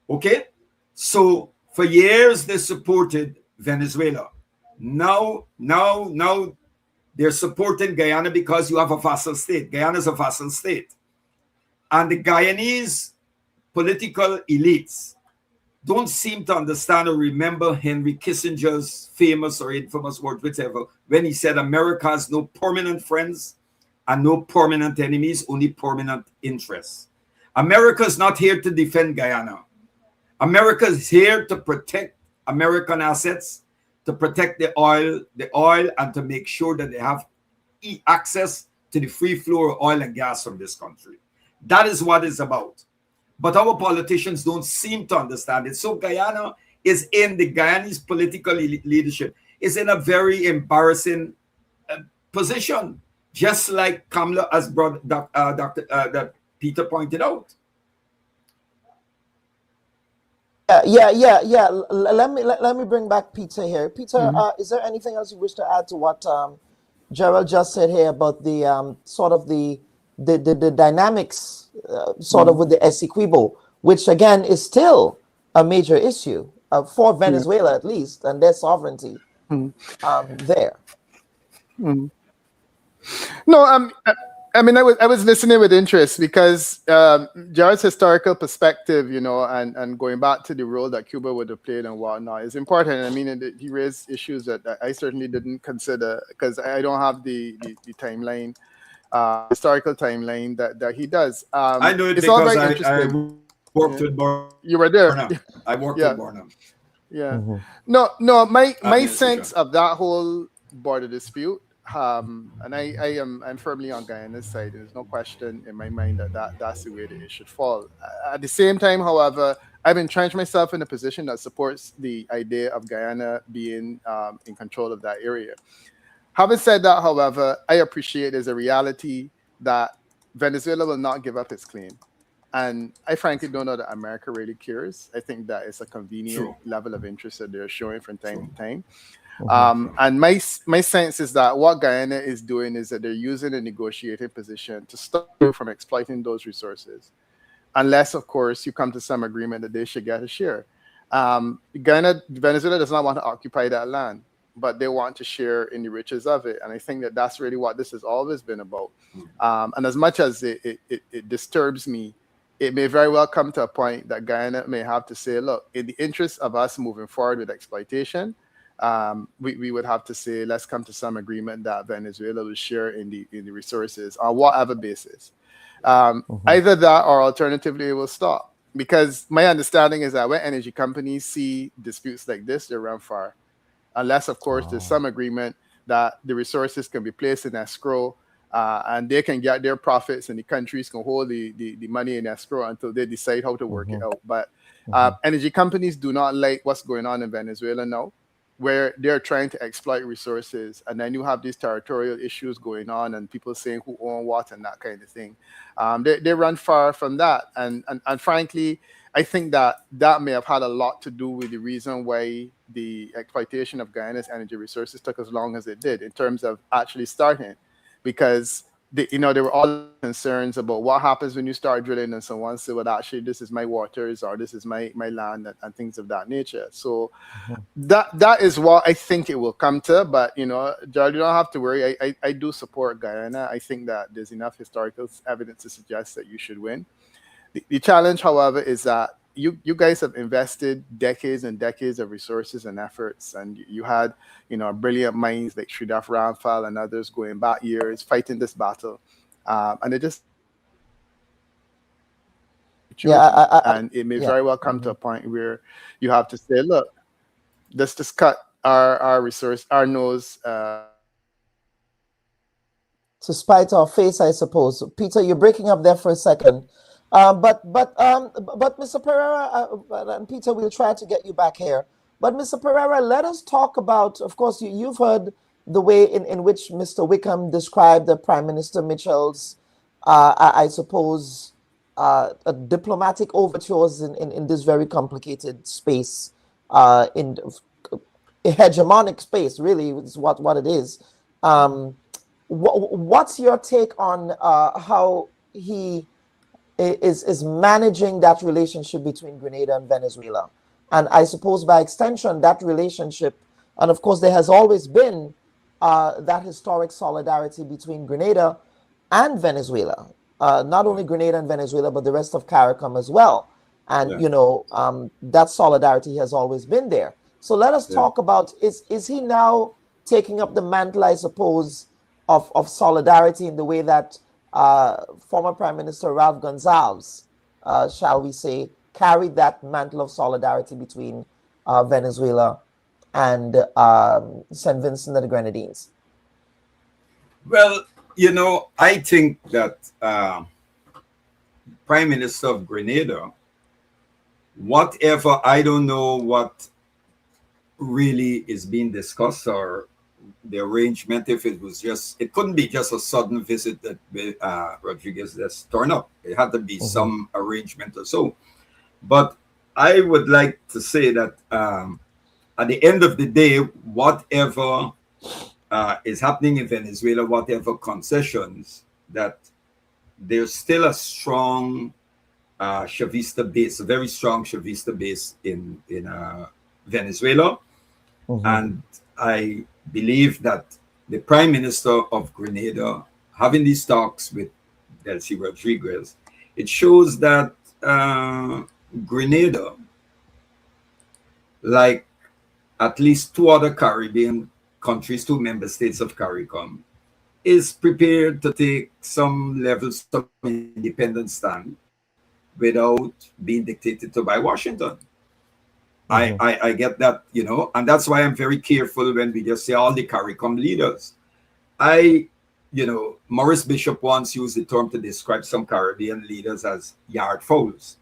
[SPEAKER 7] Okay? So for years they supported Venezuela. Now they're supporting Guyana because you have a vassal state. Guyana is a vassal state. And the Guyanese political elites don't seem to understand or remember Henry Kissinger's famous or infamous word, whichever, when he said America has no permanent friends and no permanent enemies, only permanent interests. America is not here to defend Guyana. America is here to protect American assets, to protect the oil, and to make sure that they have access to the free flow of oil and gas from this country. That is what it's about. But our politicians don't seem to understand it. So Guyana is in the Guyanese political leadership is in a very embarrassing position, just like Kamala, as Dr. Peter pointed out.
[SPEAKER 2] Yeah. Let me bring back Peter here. Peter, is there anything else you wish to add to what Gerald just said here about the sort of the dynamics sort of with the Essequibo, which again is still a major issue for Venezuela at least, and their sovereignty there.
[SPEAKER 15] No, I mean, I was listening with interest because Jared's historical perspective, you know, and going back to the role that Cuba would have played and whatnot is important. I mean, he raised issues that I certainly didn't consider because I don't have the timeline, historical timeline that he does.
[SPEAKER 7] I know it
[SPEAKER 15] it's
[SPEAKER 7] because
[SPEAKER 15] all very
[SPEAKER 7] I
[SPEAKER 15] interesting.
[SPEAKER 7] worked with Burnham.
[SPEAKER 15] You were there.
[SPEAKER 7] I worked with Burnham.
[SPEAKER 15] Yeah. No, my sense of that whole border dispute, and I'm firmly on Guyana's side. There's no question in my mind that's the way that it should fall. At the same time, however, I've entrenched myself in a position that supports the idea of Guyana being in control of that area. Having said that, however, I appreciate there's a reality that Venezuela will not give up its claim. And I frankly don't know that America really cares. I think that it's a convenient level of interest that they're showing from time to time. And my sense is that what Guyana is doing is that they're using a negotiating position to stop you from exploiting those resources. Unless, of course, you come to some agreement that they should get a share. Venezuela does not want to occupy that land, but they want to share in the riches of it. And I think that that's really what this has always been about. And as much as it disturbs me, it may very well come to a point that Guyana may have to say, look, in the interest of us moving forward with exploitation, we would have to say, let's come to some agreement that Venezuela will share in the resources on whatever basis. Either that or alternatively it will stop. Because my understanding is that when energy companies see disputes like this, they run far. Unless, of course, there's some agreement that the resources can be placed in escrow and they can get their profits and the countries can hold the money in escrow until they decide how to work it out. But energy companies do not like what's going on in Venezuela now, where they're trying to exploit resources. And then you have these territorial issues going on and people saying who own what and that kind of thing. They run far from that. And frankly, I think that may have had a lot to do with the reason why the exploitation of Guyana's energy resources took as long as it did in terms of actually starting, because there were all concerns about what happens when you start drilling and someone say, well, actually, this is my waters or this is my land and things of that nature. So that is what I think it will come to. But, Gerald, you don't have to worry. I do support Guyana. I think that there's enough historical evidence to suggest that you should win. The challenge, however, is that you guys have invested decades and decades of resources and efforts, and you had brilliant minds like Sridhar Ramphal and others going back years fighting this battle, and it just and it may very well come to a point where you have to say, look, let's just cut our nose to
[SPEAKER 2] spite our face, I suppose. Peter, you're breaking up there for a second. But Mr. Pereira and Peter, we'll try to get you back here. But Mr. Pereira, let us talk about, of course, you've heard the way in which Mr. Wickham described the Prime Minister Mitchell's, I suppose, diplomatic overtures in this very complicated space, in hegemonic space, really, is what it is. What's your take on how he is managing that relationship between Grenada and Venezuela? And I suppose by extension, that relationship, and of course there has always been that historic solidarity between Grenada and Venezuela, not only Grenada and Venezuela, but the rest of CARICOM as well. And, that solidarity has always been there. So let us talk about, is he now taking up the mantle, I suppose, of solidarity in the way that former Prime Minister Ralph Gonsalves, shall we say, carried that mantle of solidarity between Venezuela and St. Vincent and the Grenadines?
[SPEAKER 7] Well, I think that Prime Minister of Grenada, whatever, I don't know what really is being discussed or the arrangement, if it was it couldn't be just a sudden visit that Rodriguez just turned up. It had to be some arrangement or so. But I would like to say that at the end of the day, whatever is happening in Venezuela, whatever concessions, that there's still a strong Chavista base, a very strong Chavista base in Venezuela. And I believe that the Prime Minister of Grenada having these talks with Delcy Rodriguez, it shows that Grenada, like at least two other Caribbean countries, two member states of CARICOM, is prepared to take some levels of independent stand without being dictated to by Washington. I get that, and that's why I'm very careful when we just say all the CARICOM leaders. Maurice Bishop once used the term to describe some Caribbean leaders as yard fowls.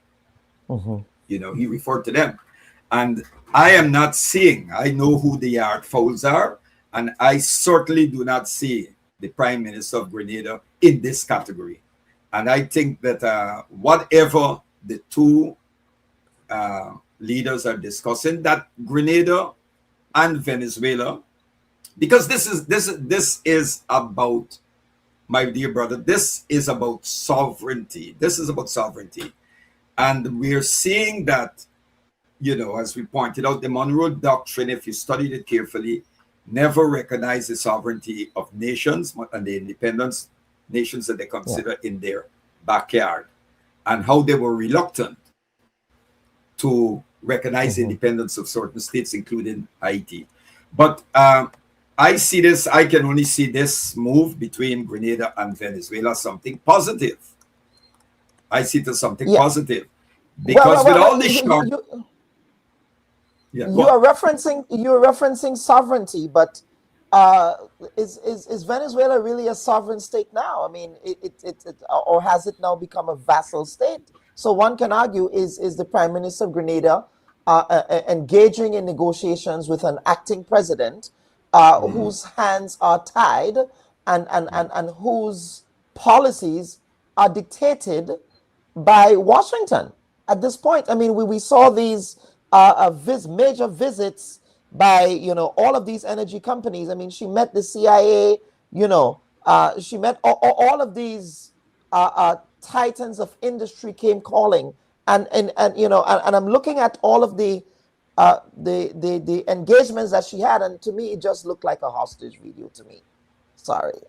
[SPEAKER 7] He referred to them. And I am not seeing, I know who the yard fowls are, and I certainly do not see the Prime Minister of Grenada in this category. And I think that whatever the two leaders are discussing, that Grenada and Venezuela, because this is about, my dear brother, this is about sovereignty. This is about sovereignty. And we're seeing that, as we pointed out, the Monroe Doctrine, if you studied it carefully, never recognized the sovereignty of nations and the independence nations that they consider in their backyard, and how they were reluctant to recognize the independence of certain states, including Haiti. But I can only see this move between Grenada and Venezuela something positive. I see it as something
[SPEAKER 2] Yeah.
[SPEAKER 7] positive. Because with all the short...
[SPEAKER 2] You are referencing sovereignty, but is Venezuela really a sovereign state now? I mean, or has it now become a vassal state? So one can argue, is the Prime Minister of Grenada engaging in negotiations with an acting president whose hands are tied and whose policies are dictated by Washington at this point? I mean, we saw these major visits by, all of these energy companies. I mean, she met the CIA, she met all of these titans of industry came calling. And I'm looking at all of the engagements that she had, and to me, it just looked like a hostage video to me. Sorry.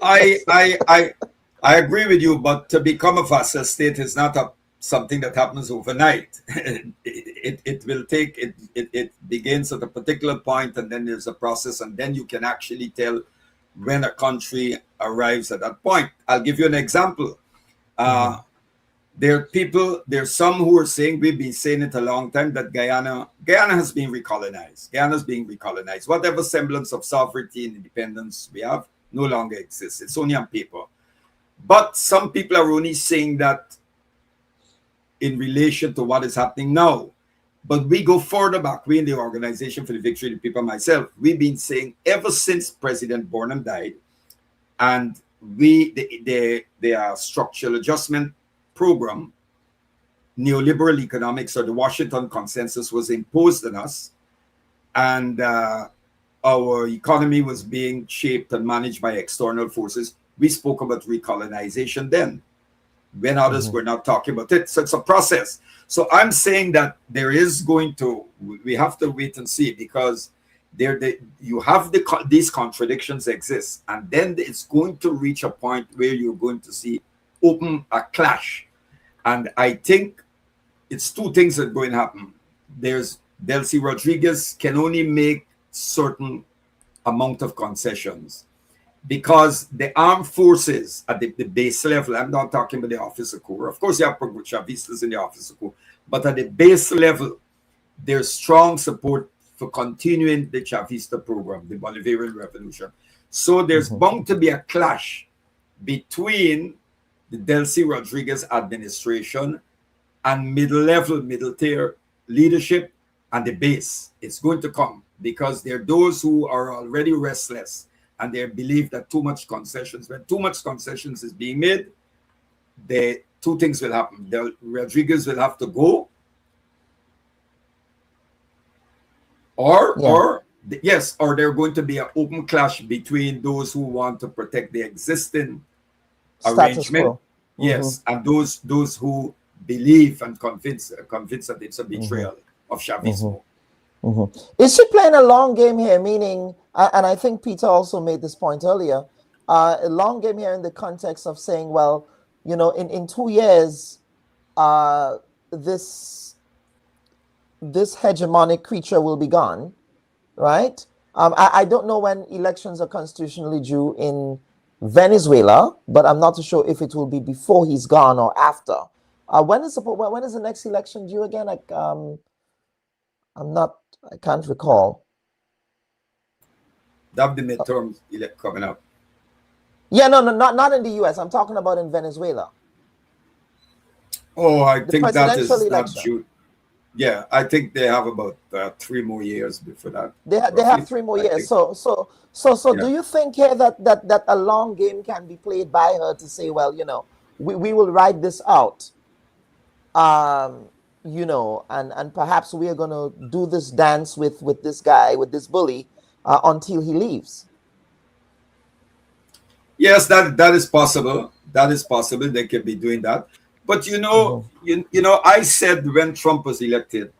[SPEAKER 7] I agree with you, but to become a vassal state is not something that happens overnight. It will take, it begins at a particular point, and then there's a process, and then you can actually tell when a country arrives at that point. I'll give you an example. There's some who are saying, we've been saying it a long time, that Guyana has been recolonized. Guyana's being recolonized. Whatever semblance of sovereignty and independence we have no longer exists. It's only on paper. But some people are only saying that in relation to what is happening now. But we go further back. We in the Organization for the Victory of the People, myself, we've been saying ever since President Burnham died, and the structural adjustment program, neoliberal economics, or the Washington Consensus, was imposed on us, and our economy was being shaped and managed by external forces. We spoke about recolonization then, when others were not talking about it. So it's a process. So I'm saying that we have to wait and see, because these contradictions exist, and then it's going to reach a point where you're going to see a clash. And I think it's two things that are going to happen. There's Delcy Rodriguez can only make certain amount of concessions, because the armed forces at the base level, I'm not talking about the officer corps. Of course, you have Chavistas in the officer corps, but at the base level, there's strong support for continuing the Chavista program, the Bolivarian Revolution. So there's bound to be a clash between the Delcy Rodriguez administration and middle tier leadership and the base. It's going to come, because there are those who are already restless, and they believe that when too much concessions is being made, two things will happen. Rodriguez will have to go, or they're going to be an open clash between those who want to protect the existing arrangement, and those who believe and convinced that it's a betrayal of Chavismo.
[SPEAKER 2] Is she playing a long game here? Meaning, and I think Peter also made this point earlier, a long game here in the context of saying, well, in 2 years, this hegemonic creature will be gone, right? I don't know when elections are constitutionally due in Venezuela, but I'm not too sure if it will be before he's gone or after. When is the next election due again? I can't recall.
[SPEAKER 7] That the midterms coming up.
[SPEAKER 2] Yeah, no, not in the U.S. I'm talking about in Venezuela.
[SPEAKER 7] Oh, I think that is
[SPEAKER 2] election.
[SPEAKER 7] not due. Yeah, I think they have about 3 more years before that.
[SPEAKER 2] They have 3 more years. So do you think here that a long game can be played by her to say, well, we will ride this out, and perhaps we are going to do this dance with this guy, with this bully, until he leaves?
[SPEAKER 7] Yes, that is possible. That is possible. They could be doing that. But I said when Trump was elected,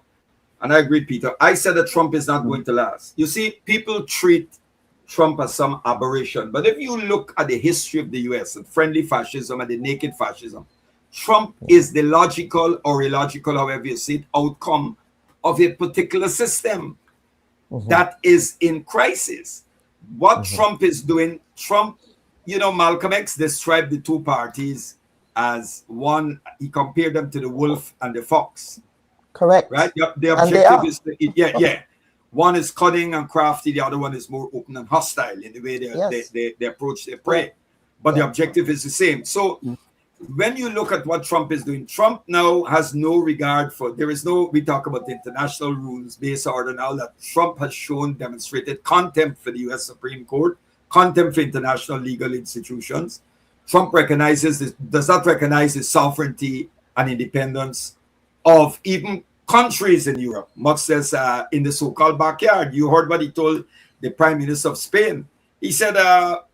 [SPEAKER 7] and I agree, Peter, I said that Trump is not going to last. You see, people treat Trump as some aberration. But if you look at the history of the US, the friendly fascism and the naked fascism, Trump is the logical or illogical, however you see it, outcome of a particular system that is in crisis. What Trump is doing, Malcolm X described the two parties as one. He compared them to the wolf and the fox.
[SPEAKER 2] Correct.
[SPEAKER 7] Right. The objective is yeah. One is cunning and crafty. The other one is more open and hostile in the way they approach their prey. But the objective is the same. So when you look at what Trump is doing, Trump now has no regard for, we talk about the international rules-based order now, that Trump has demonstrated contempt for the U.S. Supreme Court, contempt for international legal institutions. Trump does not recognize the sovereignty and independence of even countries in Europe, much less in the so-called backyard. You heard what he told the Prime Minister of Spain. He said,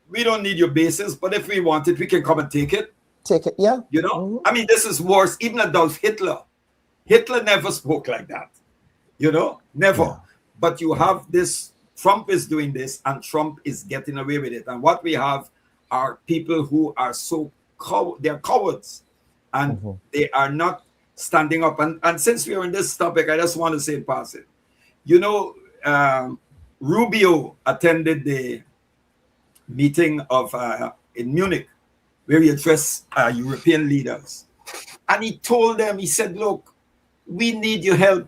[SPEAKER 7] we don't need your bases, but if we want it, we can come and take it.
[SPEAKER 2] Take it, yeah.
[SPEAKER 7] You know, I mean, this is worse. Even Adolf Hitler. Hitler never spoke like that. You know, never. Yeah. But you have this, Trump is doing this, and Trump is getting away with it. And what we have are people who are they're cowards, and they are not standing up. And since we are in this topic, I just want to say in passing, you know, Rubio attended the meeting of in Munich, where he addressed European leaders. And he told them, he said, look, we need your help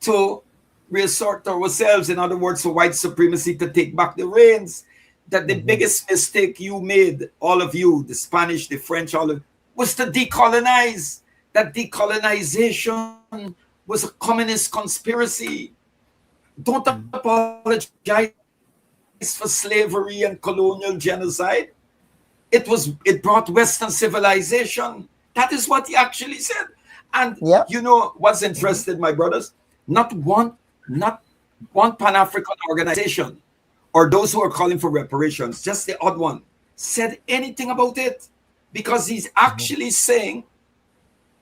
[SPEAKER 7] to reassert ourselves. In other words, for white supremacy to take back the reins. That the biggest mistake you made, all of you, the Spanish, the French, all of, was to decolonize. That decolonization was a communist conspiracy. Don't apologize for slavery and colonial genocide. It brought Western civilization. That is what he actually said. And you know what's interesting, my brothers? Not one Pan-African organization or those who are calling for reparations, just the odd one, said anything about it. Because he's actually saying,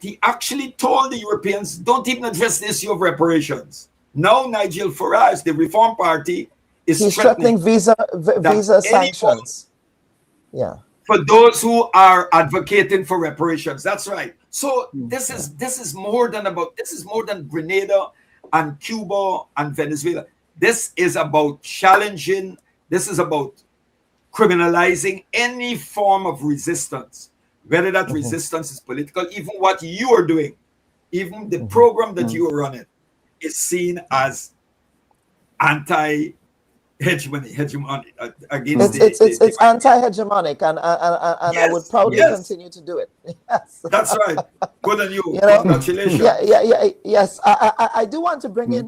[SPEAKER 7] he actually told the Europeans, don't even address the issue of reparations. Now Nigel Farage, the Reform Party, is
[SPEAKER 2] threatening visa sanctions. Yeah.
[SPEAKER 7] For those who are advocating for reparations. That's right. So this is more than Grenada and Cuba and Venezuela. This is about challenging, this is about criminalizing any form of resistance, whether that resistance is political. Even what you are doing, even the program that you are running, is seen as anti-hegemony, against
[SPEAKER 2] it's anti-hegemonic, and I would proudly continue to do it. Yes,
[SPEAKER 7] that's right. Good on you. Congratulations.
[SPEAKER 2] Yes. I do want to bring in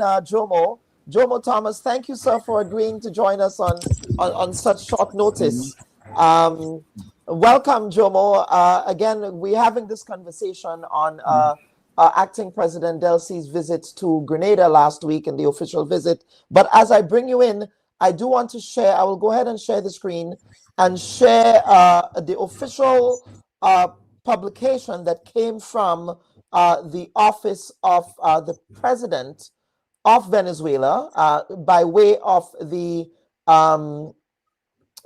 [SPEAKER 2] Jomo Thomas. Thank you, sir, for agreeing to join us on such short notice. Welcome, Jomo. Again, we're having this conversation on Acting President Delcy's visit to Grenada last week and the official visit. But as I bring you in, I do want to share, I will go ahead and share the screen and share the official publication that came from the office of the president of Venezuela by way of the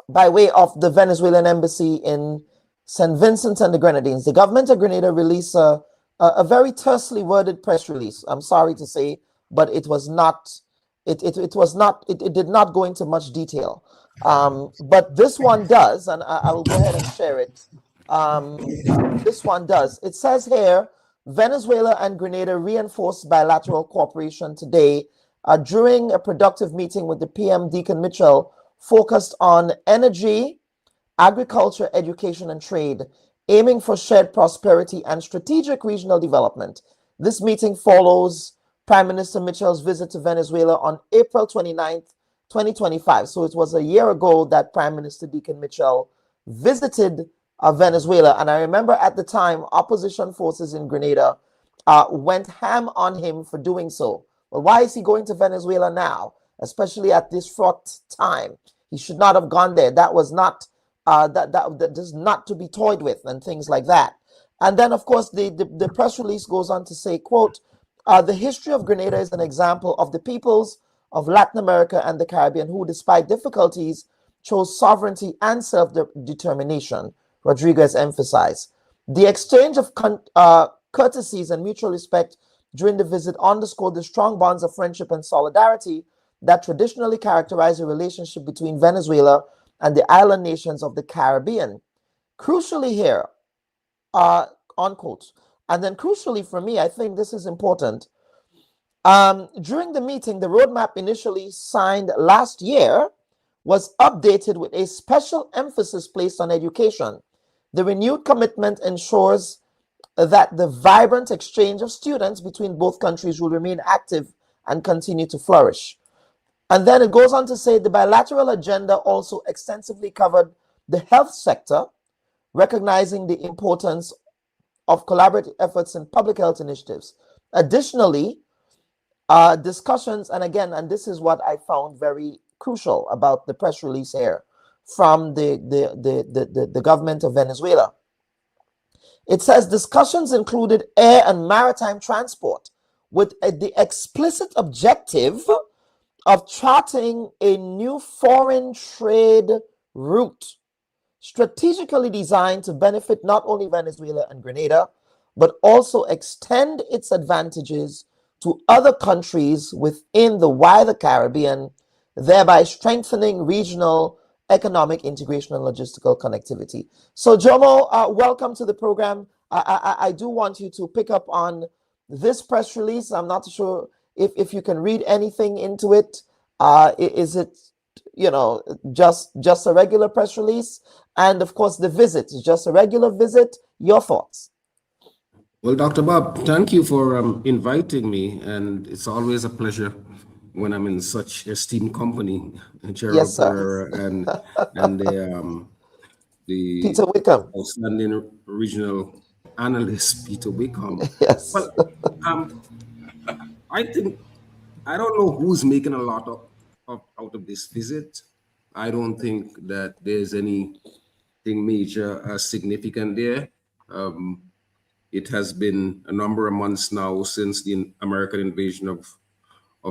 [SPEAKER 2] Venezuelan embassy in St. Vincent and the Grenadines. The government of Grenada released a very tersely worded press release. I'm sorry to say, but it was not. It did not go into much detail. But this one does, and I will go ahead and share it. This one does. It says here, Venezuela and Grenada reinforced bilateral cooperation today during a productive meeting with the PM Deacon Mitchell, focused on energy, agriculture, education, and trade, aiming for shared prosperity and strategic regional development. This meeting follows Prime Minister Mitchell's visit to Venezuela on April 29th, 2025. So it was a year ago that Prime Minister Deacon Mitchell visited Venezuela. And I remember at the time, opposition forces in Grenada went ham on him for doing so. Well, why is he going to Venezuela now, especially at this fraught time? He should not have gone there. That was not that is not to be toyed with, and things like that. And then, of course, the press release goes on to say, quote, the history of Grenada is an example of the peoples of Latin America and the Caribbean who, despite difficulties, chose sovereignty and self-determination, Rodriguez emphasized. The exchange of courtesies and mutual respect during the visit underscored the strong bonds of friendship and solidarity that traditionally characterize the relationship between Venezuela and the island nations of the Caribbean. Crucially here, unquote. And then crucially for me, I think this is important. During the meeting, the roadmap initially signed last year was updated with a special emphasis placed on education. The renewed commitment ensures that the vibrant exchange of students between both countries will remain active and continue to flourish. And then it goes on to say the bilateral agenda also extensively covered the health sector, recognizing the importance of collaborative efforts in public health initiatives. Additionally, discussions, and again, and this is what I found very crucial about the press release here from the government of Venezuela. It says discussions included air and maritime transport with the explicit objective of charting a new foreign trade route strategically designed to benefit not only Venezuela and Grenada, but also extend its advantages to other countries within the wider Caribbean, thereby strengthening regional economic integration and logistical connectivity. So Jomo, welcome to the program. I do want you to pick up on this press release. I'm not sure if you can read anything into it. Is it, just a regular press release? And of course, the visit is just a regular visit. Your thoughts?
[SPEAKER 16] Well, Dr. Bob, thank you for inviting me, and it's always a pleasure when I'm in such esteemed company. Gerald
[SPEAKER 2] Yes, sir.
[SPEAKER 16] Pereira and the
[SPEAKER 2] Peter Wickham,
[SPEAKER 16] outstanding regional analyst, Peter Wickham.
[SPEAKER 2] Yes.
[SPEAKER 16] Well, I think I don't know who's making a lot out of this visit. I don't think that there's anything major significant there. It has been a number of months now since the American invasion of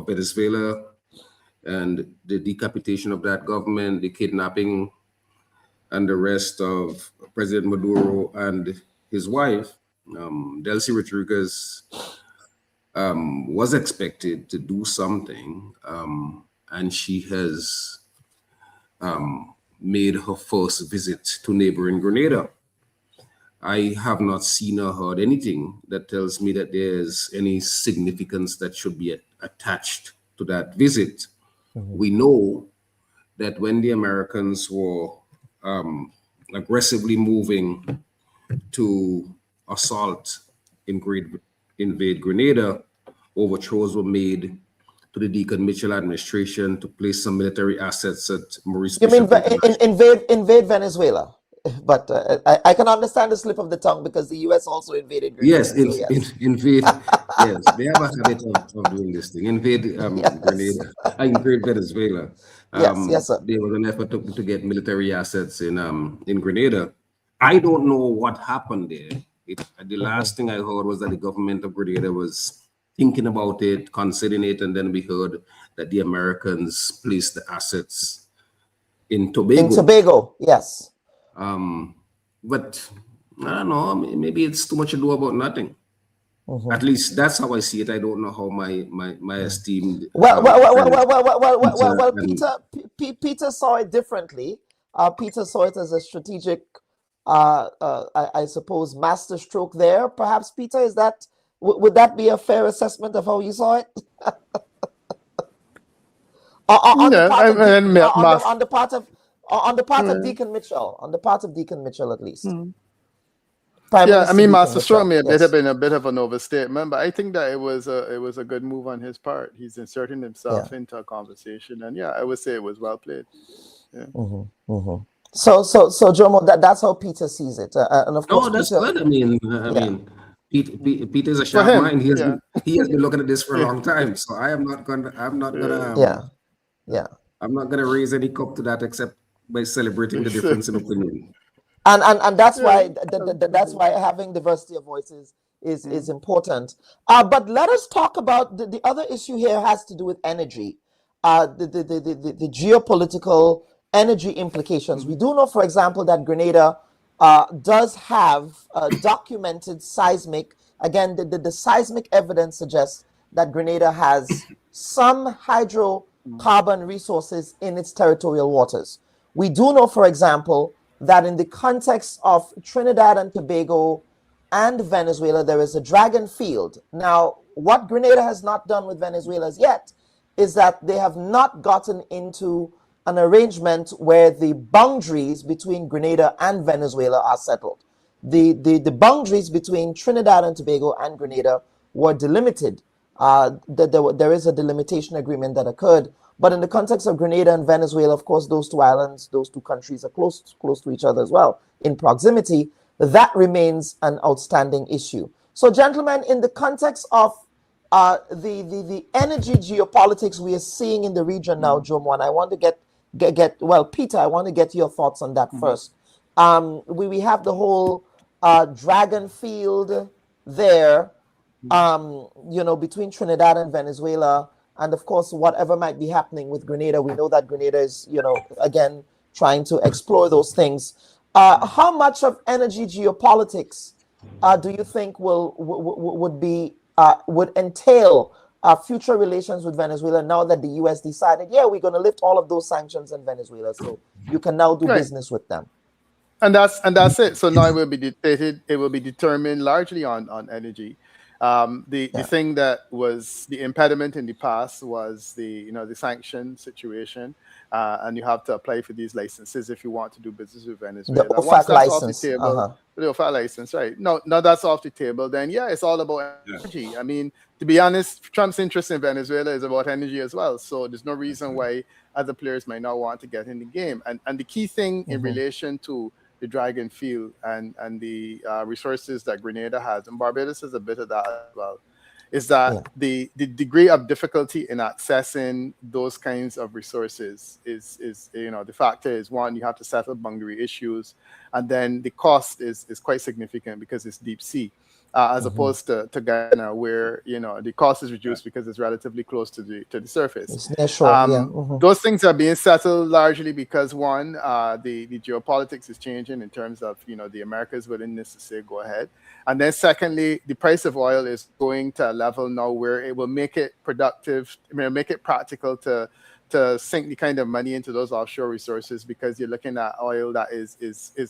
[SPEAKER 16] Venezuela and the decapitation of that government, the kidnapping and the arrest of President Maduro and his wife, Delcy Rodriguez, was expected to do something, and she has made her first visit to neighboring Grenada. I have not seen or heard anything that tells me that there's any significance that should be attached to that visit. We know that when the Americans were aggressively moving to assault, invade Grenada, overthrows were made to the Deacon Mitchell administration to place some military assets at Maurice.
[SPEAKER 2] You mean invade Venezuela? But I can understand the slip of the tongue because the U.S. also invaded Grenada.
[SPEAKER 16] Yes, invade. Yes, they have a habit of doing this thing. Invade Grenada. Invade Venezuela.
[SPEAKER 2] Yes, sir.
[SPEAKER 16] There was an effort to get military assets in Grenada. I don't know what happened there. The last thing I heard was that the government of Grenada was thinking about it, considering it, and then we heard that the Americans placed the assets in Tobago.
[SPEAKER 2] In Tobago, yes.
[SPEAKER 16] But I don't know, maybe it's too much ado about nothing. At least that's how I see it. I don't know how my esteemed
[SPEAKER 2] Peter saw it differently. Peter saw it as a strategic, I suppose, master stroke there. Perhaps, Peter, would that be a fair assessment of how you saw it? On the part of Deacon Mitchell, at least.
[SPEAKER 15] Yeah, I mean, Master Stroke may have been a bit of an overstatement, but I think that it was a good move on his part. He's inserting himself into a conversation, and I would say it was well played. Yeah.
[SPEAKER 2] So Jomo, that's how Peter sees it, and of course,
[SPEAKER 16] that's good. I mean, Peter's a sharp mind. He has been looking at this for a long time. So I'm not gonna raise any cup to that except by celebrating the difference in opinion.
[SPEAKER 2] And that's why having diversity of voices is important. But let us talk about the other issue here has to do with energy, the geopolitical energy implications. We do know, for example, that Grenada does have documented seismic. Again, the seismic evidence suggests that Grenada has some hydrocarbon resources in its territorial waters. We do know, for example, that in the context of Trinidad and Tobago and Venezuela, there is a dragon field. Now, what Grenada has not done with Venezuela as yet is that they have not gotten into an arrangement where the boundaries between Grenada and Venezuela are settled. The boundaries between Trinidad and Tobago and Grenada were delimited. There is a delimitation agreement that occurred, but in the context of Grenada and Venezuela, of course, those two islands, those two countries are close to each other as well in proximity. That remains an outstanding issue. So, gentlemen, in the context of the energy geopolitics we are seeing in the region now, Jomwan, I want to get well, Peter, I want to get your thoughts on that first. We have the whole dragon field there, between Trinidad and Venezuela, and of course, whatever might be happening with Grenada. We know that Grenada is, again, trying to explore those things. How much of energy geopolitics do you think would entail future relations with Venezuela now that the U.S. decided, we're going to lift all of those sanctions in Venezuela, so you can now do business with them?
[SPEAKER 15] And that's it. So now it will be dictated. It will be determined largely on energy. The thing that was the impediment in the past was the sanction situation, and you have to apply for these licenses if you want to do business with Venezuela.
[SPEAKER 2] The OFAC license.
[SPEAKER 15] The OFAC license, right? No, that's off the table. Then it's all about energy. I mean, to be honest, Trump's interest in Venezuela is about energy as well. So there's no reason why other players might not want to get in the game. And the key thing in relation to the dragon field and the resources that Grenada has, and Barbados has a bit of that as well, is that the degree of difficulty in accessing those kinds of resources is the factor is, one, you have to settle boundary issues, and then the cost is quite significant because it's deep sea. As opposed to Guyana, where the cost is reduced because it's relatively close to the surface. Those things are being settled largely because, one, the geopolitics is changing in terms of the Americas' willingness to say go ahead, and then secondly, the price of oil is going to a level now where it will make it productive, make it practical to sink the kind of money into those offshore resources, because you're looking at oil that is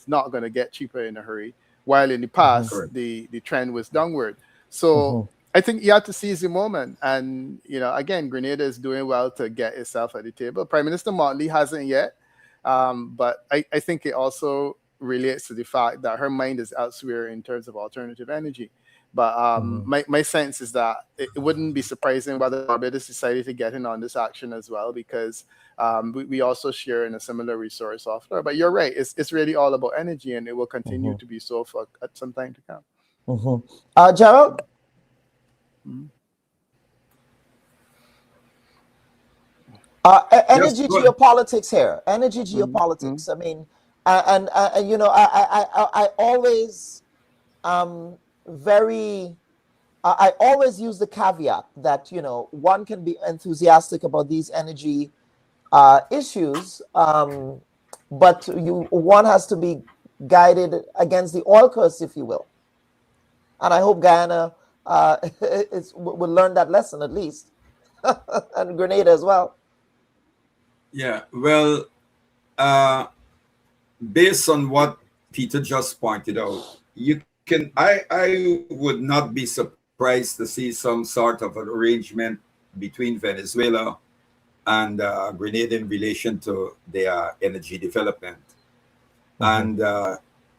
[SPEAKER 15] not going to get cheaper in a hurry. While in the past, the trend was downward. So I think you have to seize the moment. And, again, Grenada is doing well to get itself at the table. Prime Minister Motley hasn't yet. But I think it also relates to the fact that her mind is elsewhere in terms of alternative energy. But my sense is that it wouldn't be surprising whether Barbados decided to get in on this action as well, because we also share in a similar resource offshore. But you're right, it's really all about energy, and it will continue to be so for some time to come.
[SPEAKER 2] Gerald? Energy geopolitics here. Energy geopolitics. I mean, I always I always use the caveat that one can be enthusiastic about these energy issues, but one has to be guided against the oil curse, if you will. And I hope Guyana will learn that lesson at least, and Grenada as well.
[SPEAKER 7] Yeah, well, based on what Peter just pointed out, I would not be surprised to see some sort of an arrangement between Venezuela and Grenada in relation to their energy development. And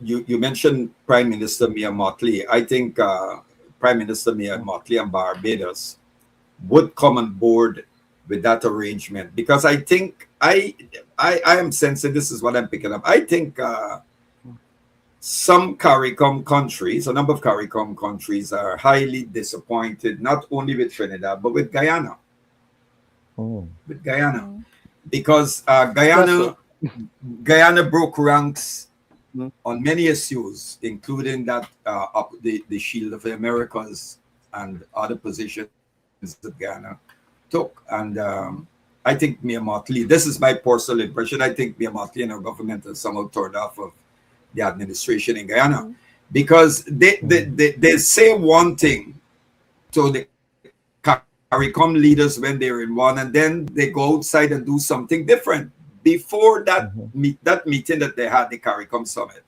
[SPEAKER 7] you mentioned Prime Minister Mia Mottley. I think Prime Minister Mia Mottley and Barbados would come on board with that arrangement, because I think I am sensing, this is what I'm picking up. I think some CARICOM countries, a number of CARICOM countries, are highly disappointed, not only with Trinidad, but with Guyana. With Guyana. Because Guyana broke ranks on many issues, including that the Shield of the Americas and other positions that Guyana took. And I think Mia Mottley, this is my personal impression, I think Mia Mottley and her government has somehow turned off of the administration in Guyana, because they say one thing to the CARICOM leaders when they're in one, and then they go outside and do something different before that that meeting that they had, the CARICOM summit,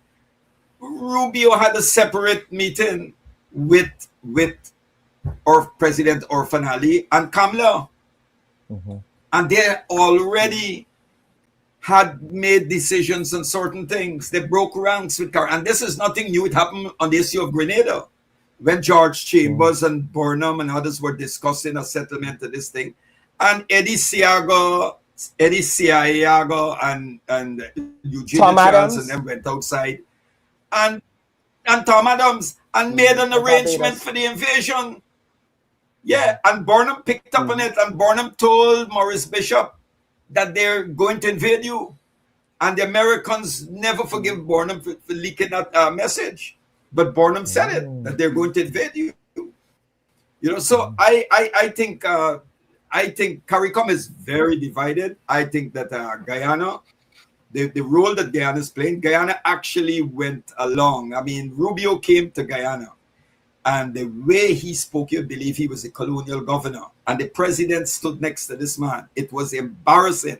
[SPEAKER 7] Rubio had a separate meeting with or President Orfanali and Kamala, and they already had made decisions on certain things. They broke ranks with and this is nothing new. It happened on the issue of Grenada when George Chambers and Burnham and others were discussing a settlement of this thing, and Eddie Siago and Eugene Charles and them went outside and Tom Adams and made an arrangement for the invasion. Yeah, and Burnham picked up on it, and Burnham told Maurice Bishop that they're going to invade you. And the Americans never forgive Burnham for leaking that message. But Burnham said it, that they're going to invade you. You know, so I think CARICOM is very divided. I think that Guyana, the role that Guyana is playing, Guyana actually went along. I mean, Rubio came to Guyana, and the way he spoke, you believe he was a colonial governor, and the president stood next to this man. It was embarrassing,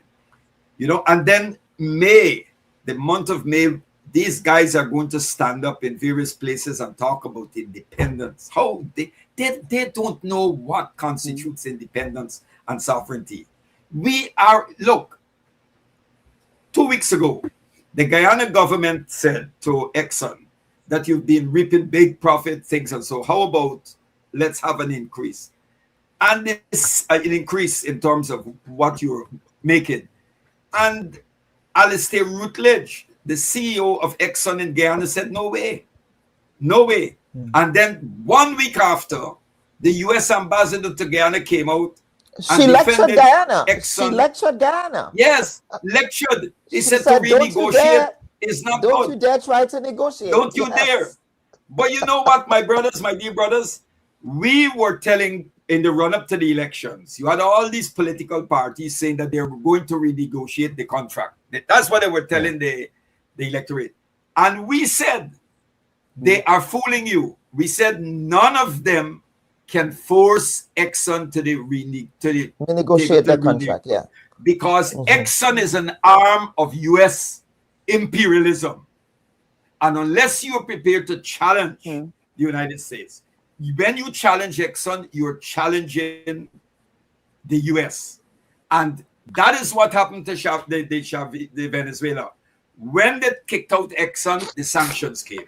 [SPEAKER 7] you know. And then May, the month of May, these guys are going to stand up in various places and talk about independence. How they don't know what constitutes independence and sovereignty. We are, look, 2 weeks ago, the Guyana government said to Exxon that you've been reaping big profit things, and so how about let's have an increase? And this an increase in terms of what you're making. And Alistair Rutledge, the CEO of Exxon in Guyana, said no way, no way. And then 1 week after, the U.S. ambassador to Guyana came out.
[SPEAKER 2] She lectured Guyana.
[SPEAKER 7] Exxon.
[SPEAKER 2] She lectured Guyana.
[SPEAKER 7] Yes, lectured. He said to renegotiate is not good.
[SPEAKER 2] Don't you dare try to negotiate.
[SPEAKER 7] Don't you dare. But you know what, my brothers, my dear brothers, we were telling in the run-up to the elections, you had all these political parties saying that they were going to renegotiate the contract. That's what they were telling the electorate. And we said, they are fooling you. We said none of them can force Exxon to
[SPEAKER 2] negotiate the contract, yeah.
[SPEAKER 7] Because Exxon is an arm of U.S. imperialism. And unless you are prepared to challenge the United States, when you challenge Exxon, you're challenging the U.S. And that is what happened to Venezuela. When they kicked out Exxon, the sanctions came.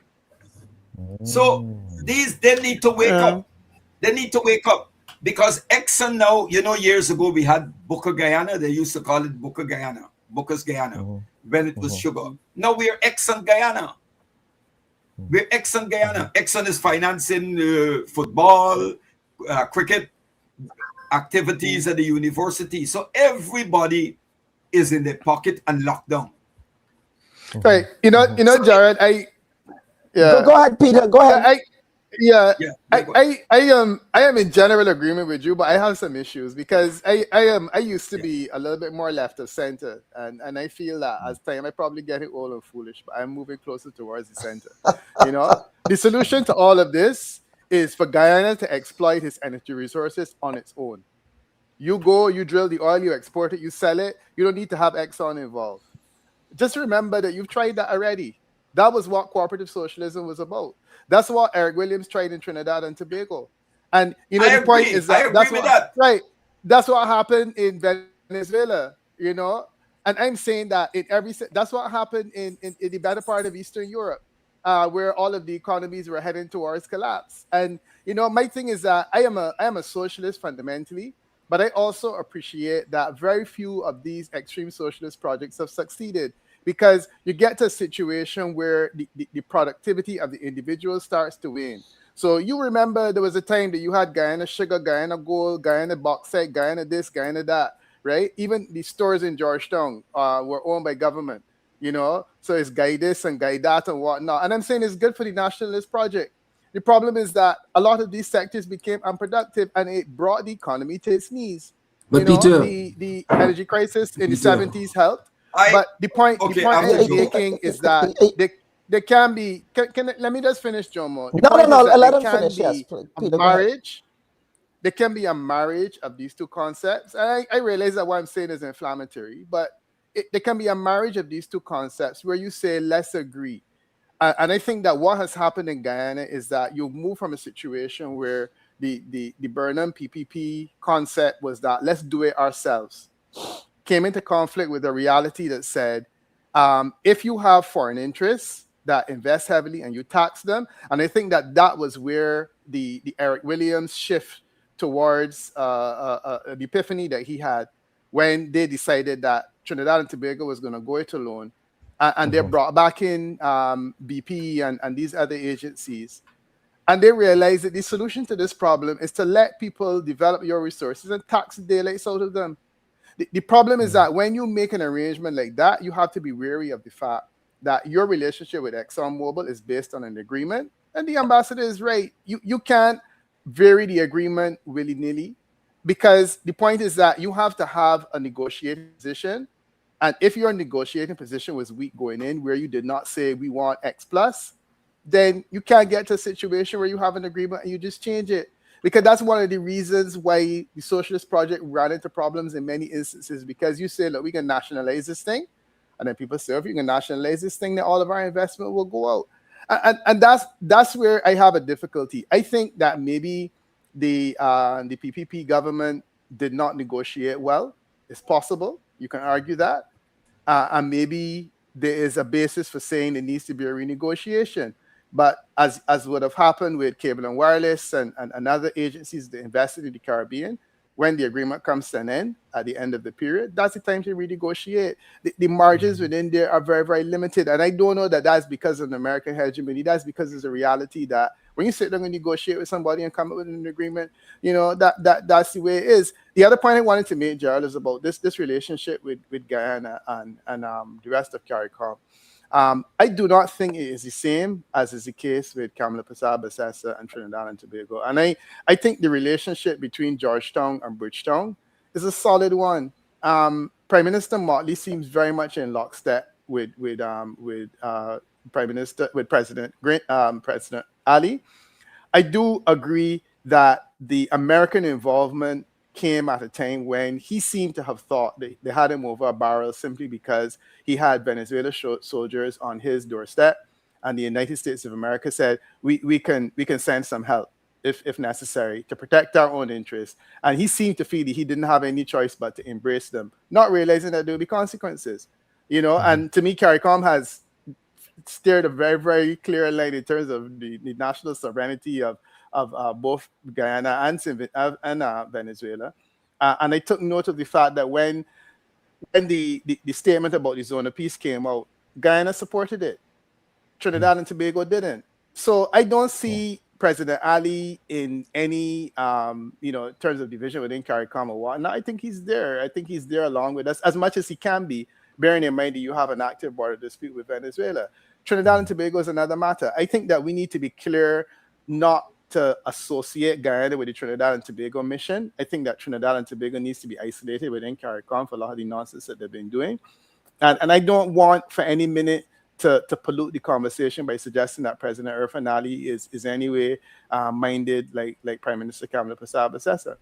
[SPEAKER 7] So they need to wake up. They need to wake up. Because Exxon now, you know, years ago we had Booker Guyana. They used to call it Booker Guyana, Booker's Guyana, when it was sugar. Now we are Exxon Guyana. We're Exxon Guyana. Exxon is financing football, cricket activities at the university. So everybody is in their pocket and locked down.
[SPEAKER 15] Right. You know, Jared,
[SPEAKER 2] Go ahead, Peter. Go ahead.
[SPEAKER 15] I am in general agreement with you, but I have some issues because I used to be a little bit more left of center, and I feel that as time I probably getting old and foolish, but I'm moving closer towards the center. You know, the solution to all of this is for Guyana to exploit its energy resources on its own. You go, you drill the oil, you export it, you sell it. You don't need to have Exxon involved. Just remember that you've tried that already. That was what cooperative socialism was about. That's what Eric Williams tried in Trinidad and Tobago. And you know, the point is that right. That's what happened in Venezuela, you know. And I'm saying that that's what happened in the better part of Eastern Europe, where all of the economies were heading towards collapse. And you know, my thing is that I am a socialist fundamentally, but I also appreciate that very few of these extreme socialist projects have succeeded. Because you get to a situation where the productivity of the individual starts to wane. So you remember there was a time that you had Guyana sugar, Guyana gold, Guyana bauxite, Guyana this, Guyana that, right? Even the stores in Georgetown were owned by government, you know? So it's Guy this and Guy that and whatnot. And I'm saying it's good for the nationalist project. The problem is that a lot of these sectors became unproductive and it brought the economy to its knees.
[SPEAKER 16] But
[SPEAKER 15] you know,
[SPEAKER 16] Peter,
[SPEAKER 15] the energy crisis in the 70s helped. But the point I'm making is that there can be. Let me just finish, Jomo.
[SPEAKER 2] No. Let him finish. Yes, Peter,
[SPEAKER 15] marriage. There can be a marriage of these two concepts. And I realize that what I'm saying is inflammatory, but there can be a marriage of these two concepts where you say, let's agree. And I think that what has happened in Guyana is that you move from a situation where the Burnham PPP concept was that let's do it ourselves, came into conflict with a reality that said, if you have foreign interests that invest heavily and you tax them, and I think that was where the Eric Williams shift towards the epiphany that he had when they decided that Trinidad and Tobago was going to go it alone, and they brought back in BP and these other agencies. And they realized that the solution to this problem is to let people develop your resources and tax the daylights out of them. The problem is that when you make an arrangement like that, you have to be wary of the fact that your relationship with ExxonMobil is based on an agreement. And the ambassador is right. You can't vary the agreement willy-nilly, because the point is that you have to have a negotiating position. And if your negotiating position was weak going in, where you did not say we want X plus, then you can't get to a situation where you have an agreement and you just change it. Because that's one of the reasons why the Socialist Project ran into problems in many instances, because you say, look, we can nationalize this thing. And then people say, if you can nationalize this thing, then all of our investment will go out. And that's where I have a difficulty. I think that maybe the PPP government did not negotiate well. It's possible. You can argue that. And maybe there is a basis for saying there needs to be a renegotiation. But as would have happened with Cable and Wireless and other agencies that invested in the Caribbean, when the agreement comes to an end at the end of the period, that's the time to renegotiate. The margins within there are very, very limited. And I don't know that that's because of an American hegemony. That's because it's a reality that when you sit down and negotiate with somebody and come up with an agreement, you know, that's the way it is. The other point I wanted to make, Gerald, is about this relationship with Guyana and the rest of CARICOM. I do not think it is the same as is the case with Kamala Persad-Bassessa and Trinidad and Tobago. And I think the relationship between Georgetown and Bridgetown is a solid one. Prime Minister Motley seems very much in lockstep with President Ali. I do agree that the American involvement came at a time when he seemed to have thought they had him over a barrel simply because he had Venezuela soldiers on his doorstep, and the United States of America said we can send some help if necessary to protect our own interests. And he seemed to feel that he didn't have any choice but to embrace them, not realizing that there would be consequences. You know, and to me, CARICOM has steered a very, very clear line in terms of the national sovereignty of both Guyana and Venezuela. And I took note of the fact that when the statement about the zone of peace came out, Guyana supported it. Trinidad and Tobago didn't. So I don't see President Ali in any, in terms of division within CARICOM or whatnot. I think he's there. I think he's there along with us as much as he can be, bearing in mind that you have an active border dispute with Venezuela. Trinidad and Tobago is another matter. I think that we need to be clear not to associate Guyana with the Trinidad and Tobago mission. I think that Trinidad and Tobago needs to be isolated within CARICOM for a lot of the nonsense that they've been doing. And I don't want for any minute to pollute the conversation by suggesting that President Irfan Ali is anyway minded like Prime Minister Kamala Persad-Bassessa.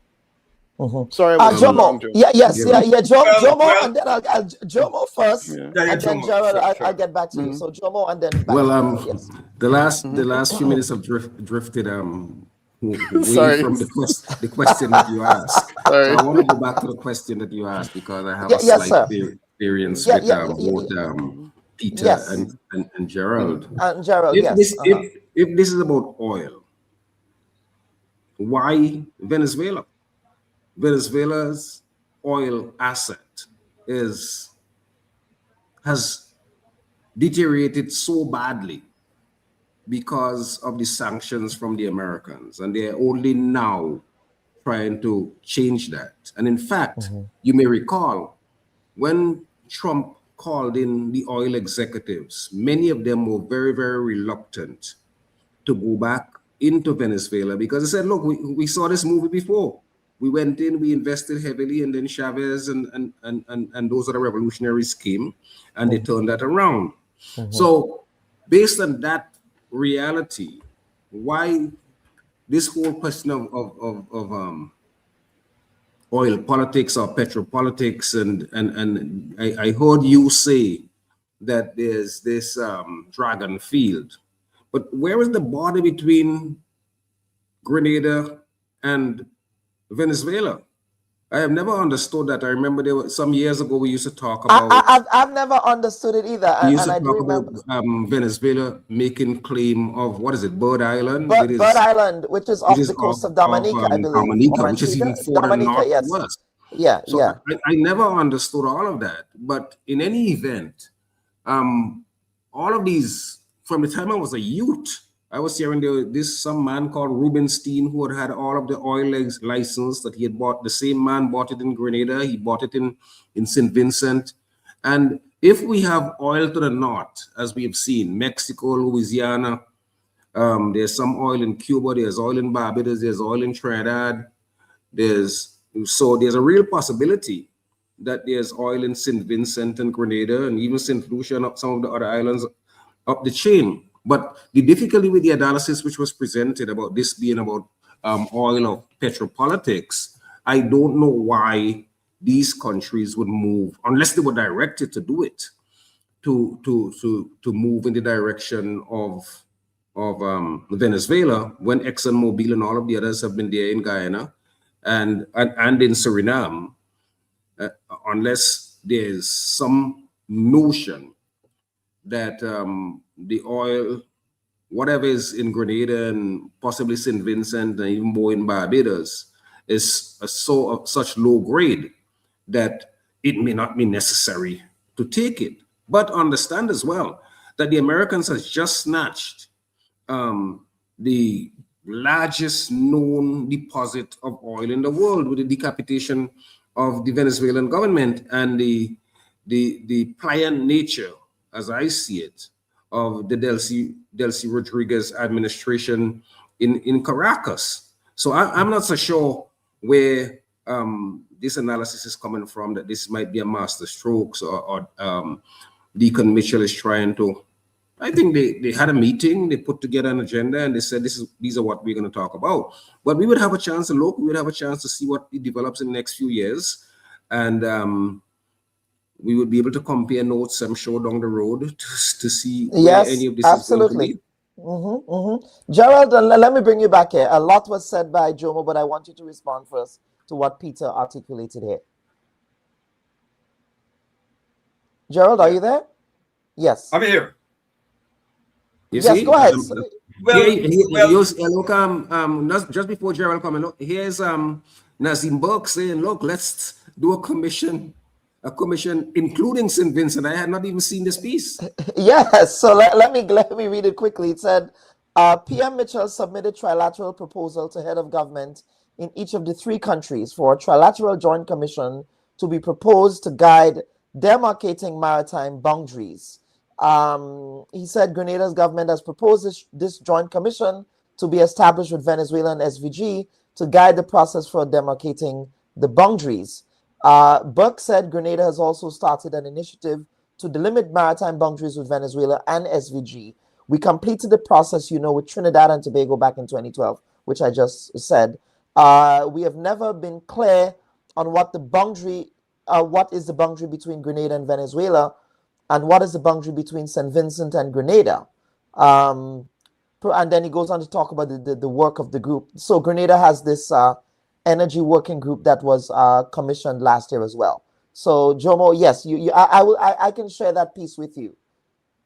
[SPEAKER 15] Sorry,
[SPEAKER 2] Jomo. Jomo, and then I'll Jomo first,
[SPEAKER 7] Yeah,
[SPEAKER 2] and then
[SPEAKER 7] Jomo.
[SPEAKER 2] Gerald,
[SPEAKER 7] Sure.
[SPEAKER 2] I'll get back to you. So Jomo, and then back
[SPEAKER 16] Well,
[SPEAKER 2] to you. Yes.
[SPEAKER 16] the last few minutes have drifted away
[SPEAKER 15] Sorry.
[SPEAKER 16] from the question that you asked.
[SPEAKER 15] Sorry.
[SPEAKER 16] So I want to go back to the question that you asked, because I have a
[SPEAKER 2] Yes, sir.
[SPEAKER 16] slight experience with both Peter
[SPEAKER 2] Yes.
[SPEAKER 16] and Gerald.
[SPEAKER 2] And Gerald,
[SPEAKER 16] If
[SPEAKER 2] yes.
[SPEAKER 16] if this is about oil, why Venezuela? Venezuela's oil asset has deteriorated so badly because of the sanctions from the Americans, and they're only now trying to change that. And in fact, you may recall when Trump called in the oil executives, many of them were very, very reluctant to go back into Venezuela because they said, look, we saw this movie before. We went in, we invested heavily, and then Chavez and those other revolutionaries came and they turned that around. So based on that reality, why this whole question of oil politics or petropolitics, and I heard you say that there's this dragon field, but where is the border between Grenada and Venezuela? I have never understood that. I remember there were some years ago we used to talk about.
[SPEAKER 2] I've never understood it either.
[SPEAKER 16] We used
[SPEAKER 2] and
[SPEAKER 16] to
[SPEAKER 2] I do
[SPEAKER 16] talk
[SPEAKER 2] remember
[SPEAKER 16] about Venezuela making claim of, what is it, Bird Island?
[SPEAKER 2] Bird Island, which is off the coast of Dominica, I believe.
[SPEAKER 16] Dominica, which is even further north
[SPEAKER 2] yes.
[SPEAKER 16] to us.
[SPEAKER 2] Yeah,
[SPEAKER 16] so
[SPEAKER 2] yeah.
[SPEAKER 16] I never understood all of that. But in any event, all of these, from the time I was a youth, I was hearing some man called Rubenstein who had all of the oil license that he had bought. The same man bought it in Grenada. He bought it in St. Vincent. And if we have oil to the north, as we have seen, Mexico, Louisiana, there's some oil in Cuba, there's oil in Barbados, there's oil in Trinidad. So there's a real possibility that there's oil in St. Vincent and Grenada and even St. Lucia and some of the other islands up the chain. But the difficulty with the analysis which was presented about this being about oil or petropolitics, I don't know why these countries would move, unless they were directed to do it, to move in the direction of Venezuela, when ExxonMobil and all of the others have been there in Guyana and in Suriname, unless there's some notion that the oil, whatever is in Grenada and possibly St. Vincent and even more in Barbados, is such low grade that it may not be necessary to take it. But understand as well that the Americans has just snatched the largest known deposit of oil in the world with the decapitation of the Venezuelan government and the pliant nature, as I see it, of the Delcy Rodriguez administration in Caracas. So I'm not so sure where this analysis is coming from, that this might be a master strokes or Deacon Mitchell is trying to. I think they had a meeting, they put together an agenda, and they said these are what we're going to talk about. But we would have a chance to look, we would have a chance to see what it develops in the next few years. And we would be able to compare notes, I'm sure, down the road to see where any of this is going to be.
[SPEAKER 2] Gerald, let me bring you back here. A lot was said by Jomo, but I want you to respond first to what Peter articulated here. Gerald, are you there? Yes.
[SPEAKER 7] I'm here.
[SPEAKER 16] You
[SPEAKER 2] yes,
[SPEAKER 16] see?
[SPEAKER 2] go ahead.
[SPEAKER 16] Just before Gerald comes, look, here's Nazim Burke saying, look, let's do a commission including St. Vincent. I had not even seen this piece.
[SPEAKER 2] Yes, so let me read it quickly. It said, PM Mitchell submitted trilateral proposal to head of government in each of the 3 countries for a trilateral joint commission to be proposed to guide demarcating maritime boundaries. He said Grenada's government has proposed this joint commission to be established with Venezuela and SVG to guide the process for demarcating the boundaries. Burke said Grenada has also started an initiative to delimit maritime boundaries with Venezuela and SVG. We completed the process, with Trinidad and Tobago back in 2012, which I just said. We have never been clear on what is the boundary between Grenada and Venezuela, and what is the boundary between St. Vincent and Grenada. And then he goes on to talk about the work of the group. So Grenada has this energy working group that was commissioned last year as well. So Jomo, yes, I can share that piece with you.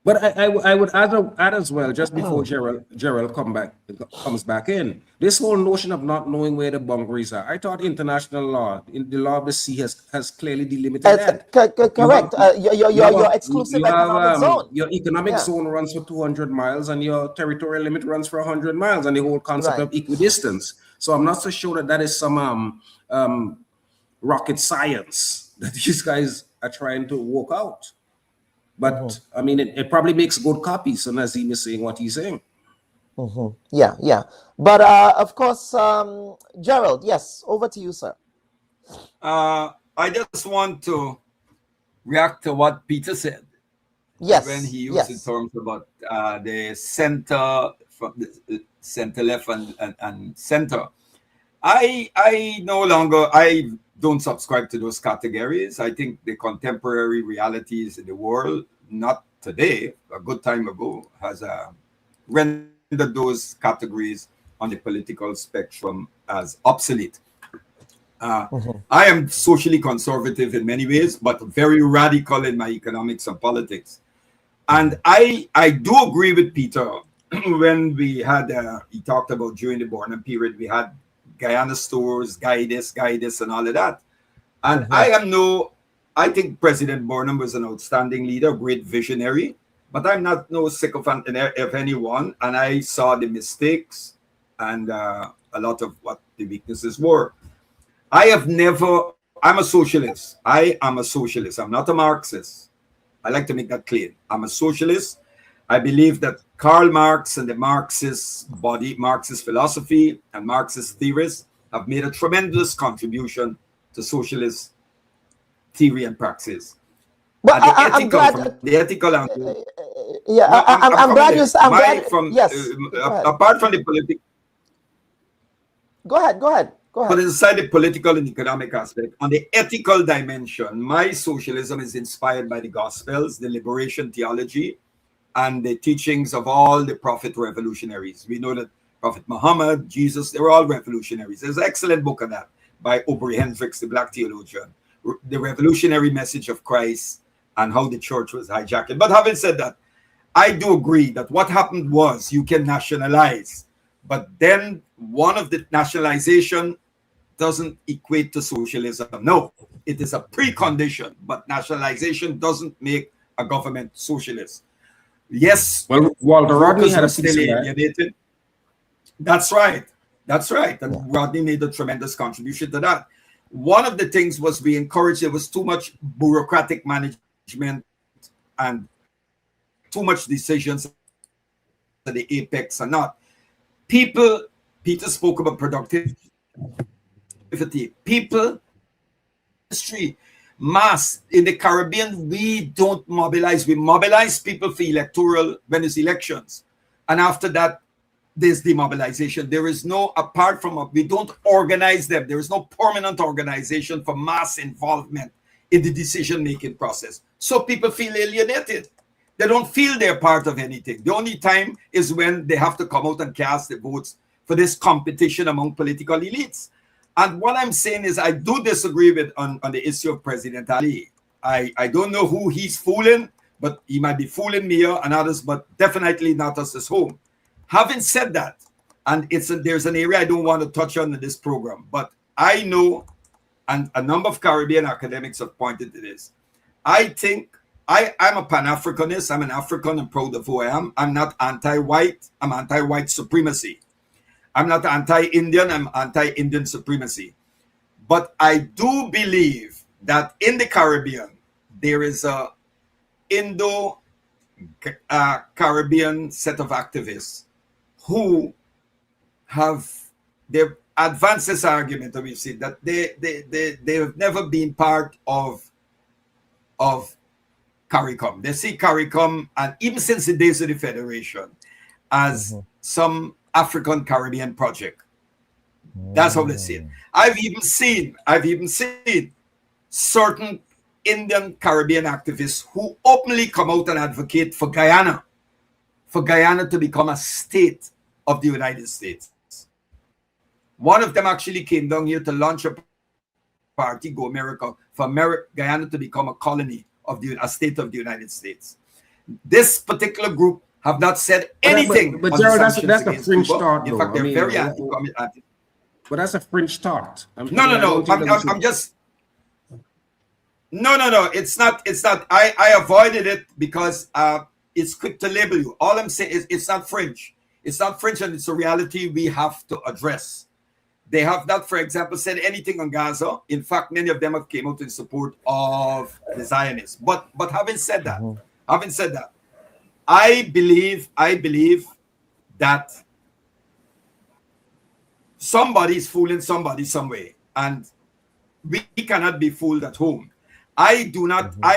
[SPEAKER 16] But I would add as well, just before Gerald comes back in, this whole notion of not knowing where the boundaries are. I thought international law, in the law of the sea, has clearly delimited that.
[SPEAKER 2] Correct. Your exclusive economic zone.
[SPEAKER 16] Your economic zone runs for 200 miles, and your territorial limit runs for 100 miles, and the whole concept of equidistance. So I'm not so sure that is some rocket science that these guys are trying to work out. But I mean, it probably makes good copy. So Nazim is saying what he's saying.
[SPEAKER 2] Yeah. But of course, Gerald, yes, over to you, sir.
[SPEAKER 7] I just want to react to what Peter said.
[SPEAKER 2] Yes.
[SPEAKER 7] When he used the terms about the center, from the center left and center. I no longer, don't subscribe to those categories. I think the contemporary realities in the world, not today, a good time ago, has rendered those categories on the political spectrum as obsolete. I am socially conservative in many ways, but very radical in my economics and politics. And I do agree with Peter when we had, he talked about during the Burnham period, we had Guyana stores, guidance, and all of that. And I think President Burnham was an outstanding leader, a great visionary, but I'm not no sycophant of anyone. And I saw the mistakes and a lot of what the weaknesses were. I'm a socialist. I am a socialist. I'm not a Marxist. I like to make that clear. I'm a socialist. I believe that Karl Marx and the Marxist body, Marxist philosophy and Marxist theorists have made a tremendous contribution to socialist theory and praxis.
[SPEAKER 2] But
[SPEAKER 7] I'm glad the ethical angle.
[SPEAKER 2] Yeah,
[SPEAKER 7] no,
[SPEAKER 2] I'm glad you. I'm glad. Yes.
[SPEAKER 7] Apart from the political.
[SPEAKER 2] Go ahead.
[SPEAKER 7] But inside the political and economic aspect, on the ethical dimension, my socialism is inspired by the Gospels, the liberation theology, and the teachings of all the prophet revolutionaries. We know that Prophet Muhammad, Jesus, they were all revolutionaries. There's an excellent book on that by Aubrey Hendricks, the black theologian, The Revolutionary Message of Christ and How the Church was hijacked. But having said that, I do agree that what happened was you can nationalize, but then one of the nationalization doesn't equate to socialism. No, it is a precondition, but nationalization doesn't make a government socialist. Yes,
[SPEAKER 16] well, Walter Rodney had a
[SPEAKER 7] still alienated. That's right. And Rodney made a tremendous contribution to that. One of the things was we encouraged, there was too much bureaucratic management and too much decisions at the apex and not. Peter spoke about productivity. People, history, mass in the Caribbean, we don't mobilize. We mobilize people for electoral when it's elections. And after that, there's demobilization. There is no, apart from, we don't organize them. There is no permanent organization for mass involvement in the decision-making process. So people feel alienated. They don't feel they're part of anything. The only time is when they have to come out and cast the votes for this competition among political elites. And what I'm saying is I do disagree with on the issue of President Ali. I don't know who he's fooling, but he might be fooling me and others, but definitely not us as home. Having said that, and there's an area I don't want to touch on in this program, but I know, and a number of Caribbean academics have pointed to this. I think I'm a Pan-Africanist. I'm an African and proud of who I am. I'm not anti-white. I'm anti-white supremacy. I'm not anti-Indian, I'm anti-Indian supremacy. But I do believe that in the Caribbean, there is a Indo-Caribbean set of activists who have, they've advanced this argument that we've seen, that they have never been part of CARICOM. They see CARICOM, and even since the days of the Federation, as some African Caribbean project. That's how they see it. I've even seen certain Indian Caribbean activists who openly come out and advocate for Guyana to become a state of the United States. One of them actually came down here to launch a party, Go America, for Guyana to become a colony of a state of the United States. This particular group have not said anything.
[SPEAKER 16] But Gerald, that's a fringe thought.
[SPEAKER 7] In fact, they're very anti.
[SPEAKER 16] But that's a fringe thought.
[SPEAKER 7] No. I'm just. No. It's not. I avoided it because it's quick to label you. All I'm saying is it's not fringe. It's not fringe, and it's a reality we have to address. They have not, for example, said anything on Gaza. In fact, many of them have came out in support of the Zionists. But having said that, I believe that somebody's fooling somebody some way, and we cannot be fooled at home. I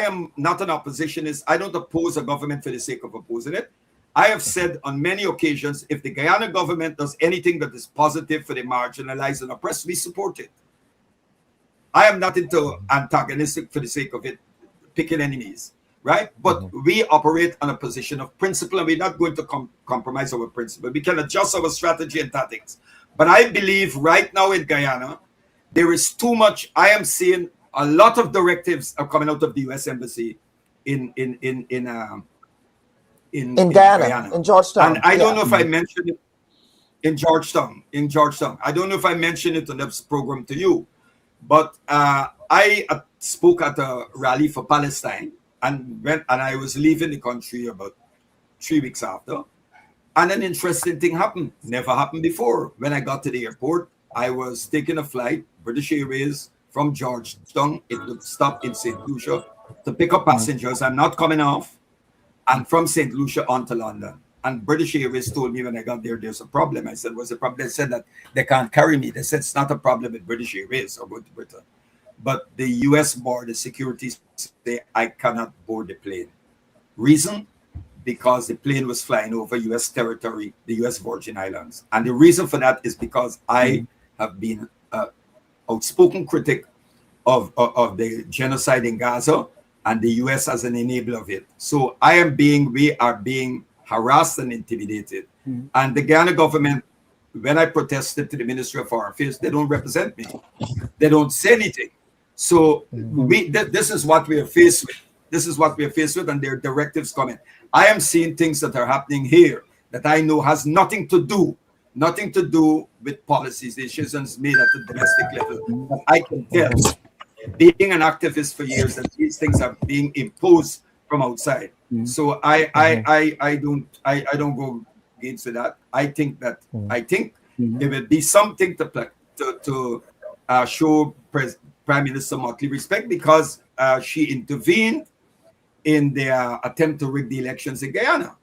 [SPEAKER 7] am not an oppositionist. I don't oppose a government for the sake of opposing it. I have said on many occasions, if the Guyana government does anything that is positive for the marginalized and oppressed, we support it. I am not into antagonistic for the sake of it, picking enemies, right? But we operate on a position of principle, and we're not going to compromise our principle. We can adjust our strategy and tactics. But I believe right now in Guyana, there is too much. I am seeing a lot of directives are coming out of the U.S. Embassy in Guyana,
[SPEAKER 2] in Georgetown.
[SPEAKER 7] And I don't know if I mentioned it in Georgetown. I don't know if I mentioned it on this program to you, but I spoke at a rally for Palestine, and I was leaving the country about 3 weeks after. And an interesting thing happened. Never happened before. When I got to the airport, I was taking a flight, British Airways, from Georgetown. It would stop in St. Lucia to pick up passengers. I'm not coming off. And from St. Lucia on to London. And British Airways told me when I got there, there's a problem. I said, what's the problem? They said that they can't carry me. They said it's not a problem with British Airways or with Britain. But the US border security say I cannot board the plane. Reason? Because the plane was flying over US territory, the US Virgin Islands. And the reason for that is because I have been an outspoken critic of the genocide in Gaza, and the US as an enabler of it. So we are being harassed and intimidated. And the Ghana government, when I protested to the Ministry of Foreign Affairs, they don't represent me. They don't say anything. So this is what we are faced with. This is what we are faced with, and there are directives coming. I am seeing things that are happening here that I know has nothing to do with policies, decisions made at the domestic level. But I can tell, being an activist for years, that these things are being imposed from outside. So I don't go against that. I think it would be something to show Prime Minister Motley respect, because she intervened in their attempt to rig the elections in Guyana.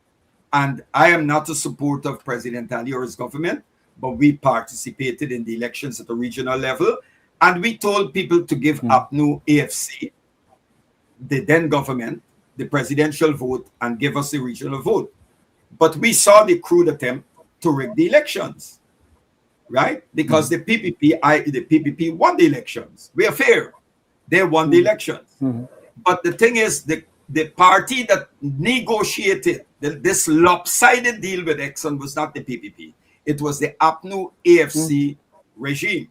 [SPEAKER 7] And I am not a supporter of President Ali or his government, but we participated in the elections at the regional level. And we told people to give APNU AFC, the then government, the presidential vote, and give us the regional vote. But we saw the crude attempt to rig the elections, right? Because the PPP won the elections. We are fair. They won the elections. But the thing is, the party that negotiated this lopsided deal with Exxon was not the PPP. It was the APNU AFC regime.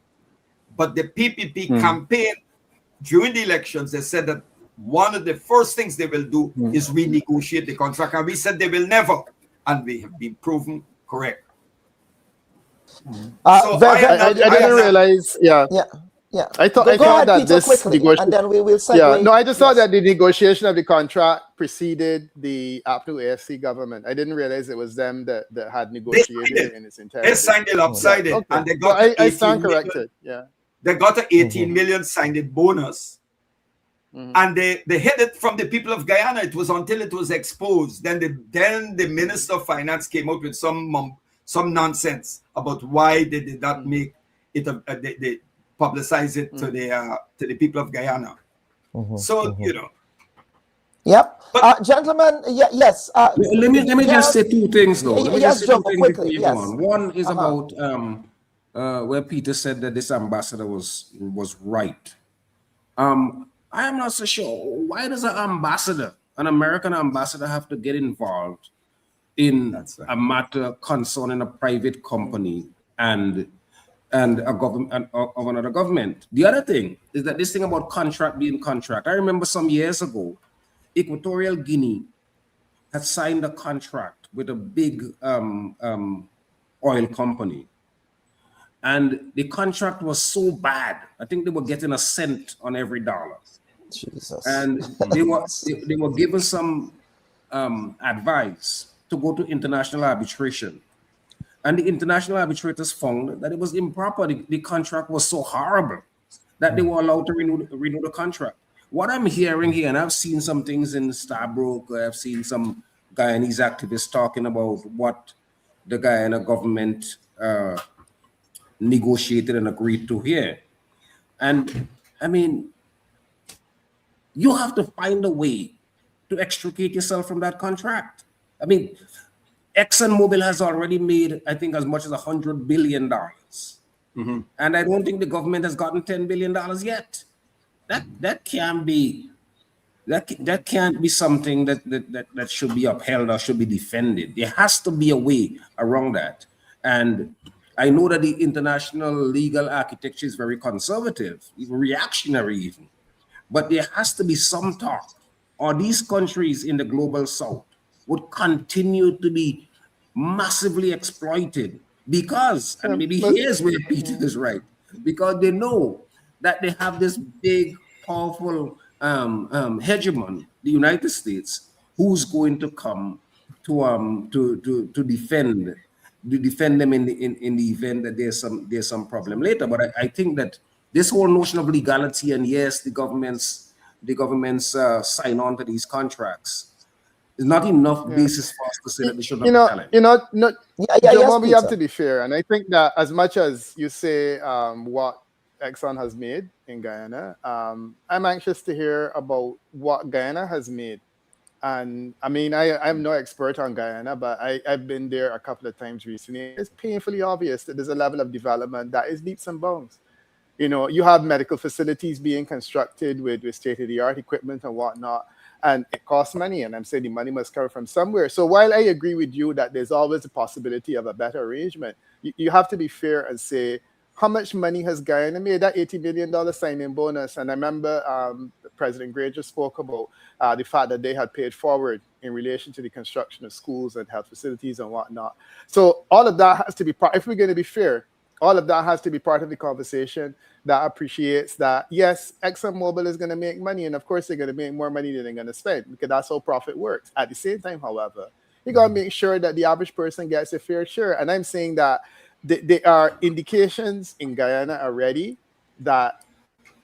[SPEAKER 7] But the PPP campaign during the elections, they said that one of the first things they will do is renegotiate the contract. And we said they will never. And we have been proven correct.
[SPEAKER 15] I didn't realize. Yeah. I thought that
[SPEAKER 2] Peter,
[SPEAKER 15] this negotiation,
[SPEAKER 2] and then we will segue.
[SPEAKER 15] I just thought that the negotiation of the contract preceded the APNU AFC government. I didn't realize it was them that had negotiated it in its entirety.
[SPEAKER 7] They signed it lopsided, and they got
[SPEAKER 15] I stand corrected.
[SPEAKER 7] They got an 18 million signed bonus, and they hid it from the people of Guyana. It was until it was exposed. Then the Minister of Finance came out with some nonsense about why they did not make it. They publicize it to the people of Guyana. So
[SPEAKER 2] Yep. But, gentlemen, yes.
[SPEAKER 16] Let me just say two things, though.
[SPEAKER 2] Yes, Joe, quickly. Yes.
[SPEAKER 16] One is about where Peter said that this ambassador was right. I am not so sure. Why does an American ambassador, have to get involved in a matter concerning a private company and a government of another government? The other thing is that this thing about contract being contract. I remember some years ago, Equatorial Guinea had signed a contract with a big oil company, and the contract was so bad. I think they were getting a cent on every dollar.
[SPEAKER 2] Jesus.
[SPEAKER 16] And they were given some advice to go to international arbitration. And the international arbitrators found that it was improper. The contract was so horrible that they were allowed to renew the contract. What I'm hearing here, and I've seen some things in Starbrook, I've seen some Guyanese activists talking about what the Guyana government negotiated and agreed to here. And I mean, you have to find a way to extricate yourself from that contract. I mean, ExxonMobil has already made, I think, as much as $100 billion. And I don't think the government has gotten $10 billion yet. that can't be that can't be something that should be upheld or should be defended. There has to be a way around that. And I know that the international legal architecture is very conservative, even reactionary even. But there has to be some talk, or these countries in the global south would continue to be massively exploited because, and maybe here's where Peter is right, because they know that they have this big, powerful hegemon, the United States, who's going to come to defend them in the event that there's some problem later. But I think that this whole notion of legality, and yes, the governments sign on to these contracts, is not enough basis for us to say that they should not challenge.
[SPEAKER 15] We have to be fair, and I think that as much as you say what Exxon has made in Guyana, I'm anxious to hear about what Guyana has made. And I mean, I'm no expert on Guyana, but I've been there a couple of times recently. It's painfully obvious that there's a level of development that is leaps and bounds. You know, you have medical facilities being constructed with state-of-the-art equipment and whatnot, and it costs money, and I'm saying the money must come from somewhere. So while I agree with you that there's always a possibility of a better arrangement, you have to be fair and say, how much money has Guyana made? That $80 million signing bonus. And I remember President Granger spoke about the fact that they had paid forward in relation to the construction of schools and health facilities and whatnot. So all of that has to be part, if we're going to be fair, all of that has to be part of the conversation that appreciates that, yes, ExxonMobil is going to make money. And of course, they're going to make more money than they're going to spend, because that's how profit works. At the same time, however, you got to make sure that the average person gets a fair share. And I'm saying that there are indications in Guyana already that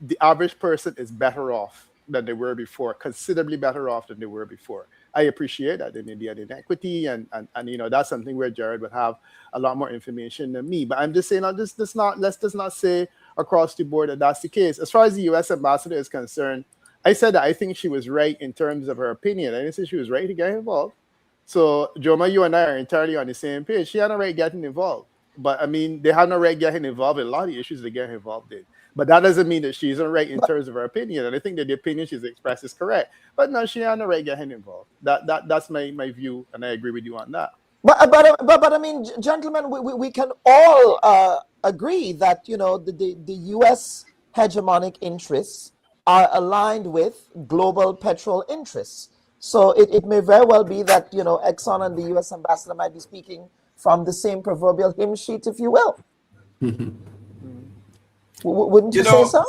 [SPEAKER 15] the average person is better off than they were before, considerably better off than they were before. I appreciate that there may be an inequity, and you know, that's something where Jared would have a lot more information than me. But I'm just saying, let's just not say across the board that that's the case. As far as the U.S. ambassador is concerned, I said that I think she was right in terms of her opinion. I didn't say she was right to get involved. So, Joma, you and I are entirely on the same page. She had no right getting involved. But I mean, they have no right getting involved in a lot of the issues they get involved in. But that doesn't mean that she's not right in terms of her opinion. And I think that the opinion she's expressed is correct. But no, she has no right getting involved. That's my view, and I agree with you on that.
[SPEAKER 2] But I mean, gentlemen, we can all agree that, you know, the U.S. hegemonic interests are aligned with global petrol interests. So it may very well be that, you know, Exxon and the U.S. ambassador might be speaking from the same proverbial hymn sheet, if you will. Wouldn't you say so?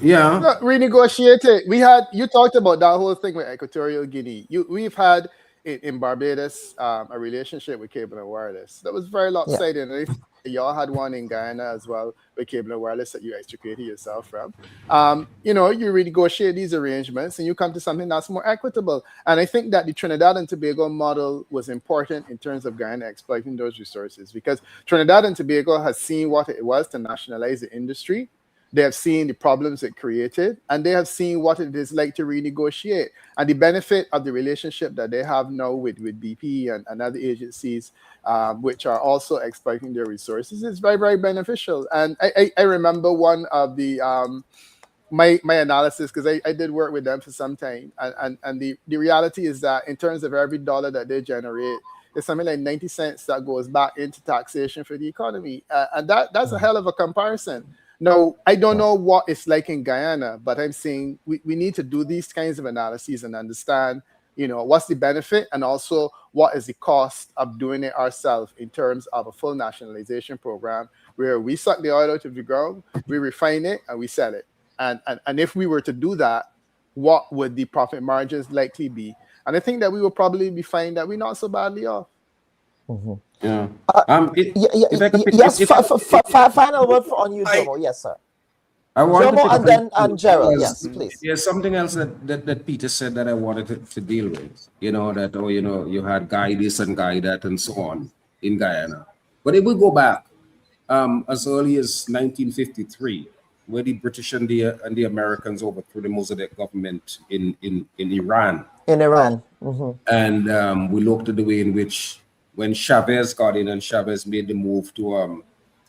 [SPEAKER 16] Yeah.
[SPEAKER 15] Look, renegotiate it. You talked about that whole thing with Equatorial Guinea. We've had in Barbados a relationship with Cable and Wireless that was very lopsided. Yeah. And y'all had one in Guyana as well with Cable and Wireless that you extricated yourself from. You know, you renegotiate these arrangements and you come to something that's more equitable. And I think that the Trinidad and Tobago model was important in terms of Guyana exploiting those resources, because Trinidad and Tobago has seen what it was to nationalize the industry. They have seen the problems it created, and they have seen what it is like to renegotiate. And the benefit of the relationship that they have now with BP and other agencies, which are also exploiting their resources, is very, very beneficial. And I remember one of the my analysis, because I did work with them for some time, and the reality is that in terms of every dollar that they generate, there's something like 90 cents that goes back into taxation for the economy, and that's a hell of a comparison. Now, I don't know what it's like in Guyana, but I'm saying we need to do these kinds of analyses and understand, you know, what's the benefit and also what is the cost of doing it ourselves in terms of a full nationalization program where we suck the oil out of the ground, we refine it, and we sell it. And if we were to do that, what would the profit margins likely be? And I think that we will probably be finding that we're not so badly off.
[SPEAKER 2] Mm-hmm.
[SPEAKER 16] Yeah.
[SPEAKER 2] Final word on you, Jomo. Yes, sir.
[SPEAKER 16] I wanted
[SPEAKER 2] Jomo and Gerald. Yes, please.
[SPEAKER 16] There's something else that Peter said that I wanted to deal with. You know, that, oh, you know, you had guy this and guy that and so on in Guyana. But if we go back as early as 1953, where the British and the Americans overthrew the Mossadegh government in Iran.
[SPEAKER 2] In Iran. Mm-hmm.
[SPEAKER 16] And we looked at the way in which, when Chavez got in and Chavez made the move to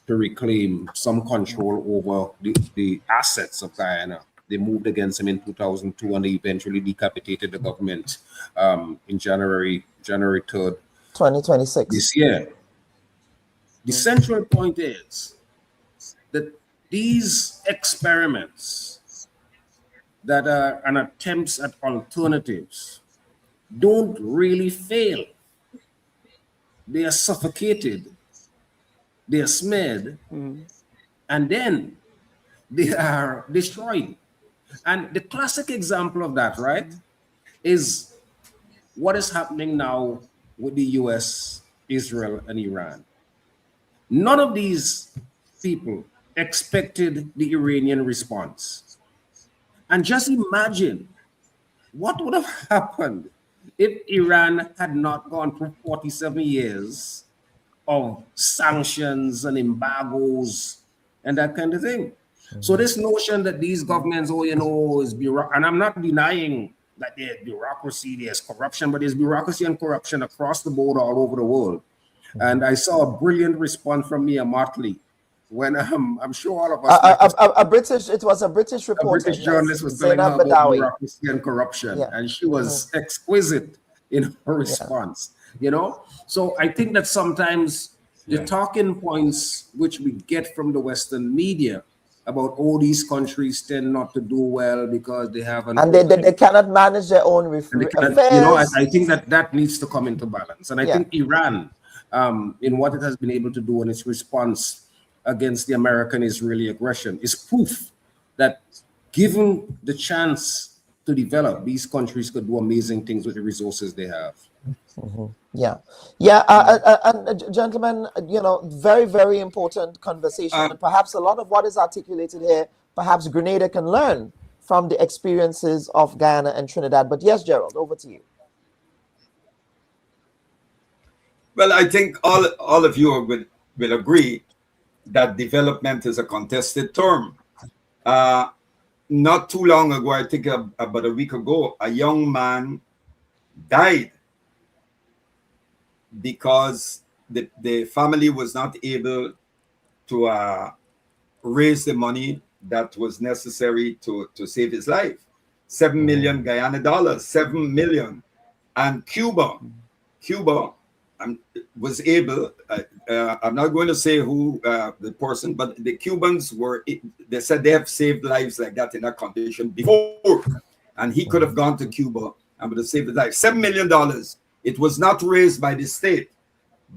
[SPEAKER 16] reclaim some control over the assets of Guyana, they moved against him in 2002, and they eventually decapitated the government in January 3rd,
[SPEAKER 2] 2026.
[SPEAKER 16] this year. The central point is that these experiments that are an attempts at alternatives don't really fail. They are suffocated, they are smeared, and then they are destroyed. And the classic example of that, right, is what is happening now with the US, Israel, and Iran. None of these people expected the Iranian response. And just imagine what would have happened if Iran had not gone through 47 years of sanctions and embargoes and that kind of thing. So this notion that these governments, is bureaucracy, and I'm not denying that there's bureaucracy, there's corruption, but there's bureaucracy and corruption across the board all over the world. And I saw a brilliant response from Mia Motley when I'm sure all of us
[SPEAKER 2] it was a British reporter,
[SPEAKER 16] a British journalist was telling her about bureaucracy and corruption, and she was exquisite in her response. You know, so I think that sometimes the talking points which we get from the Western media about these countries tend not to do well because they have
[SPEAKER 2] they cannot manage their own affairs.
[SPEAKER 16] You know, I think that needs to come into balance, and I think Iran, in what it has been able to do in its response against the American-Israeli aggression, is proof that given the chance to develop, these countries could do amazing things with the resources they have.
[SPEAKER 2] And gentlemen, you know, very, very important conversation. And perhaps a lot of what is articulated here, perhaps Grenada can learn from the experiences of Guyana and Trinidad. But yes, Gerald, over to you.
[SPEAKER 7] Well, I think all of you will agree that development is a contested term. Not too long ago, I think about a week ago, a young man died because the family was not able to raise the money that was necessary to save his life. 7 million Guyana dollars, 7 million. And Cuba was able, I'm not going to say who the person, but the Cubans they said they have saved lives like that in that condition before. And he could have gone to Cuba and would have saved his life. $7 million. It was not raised by the state,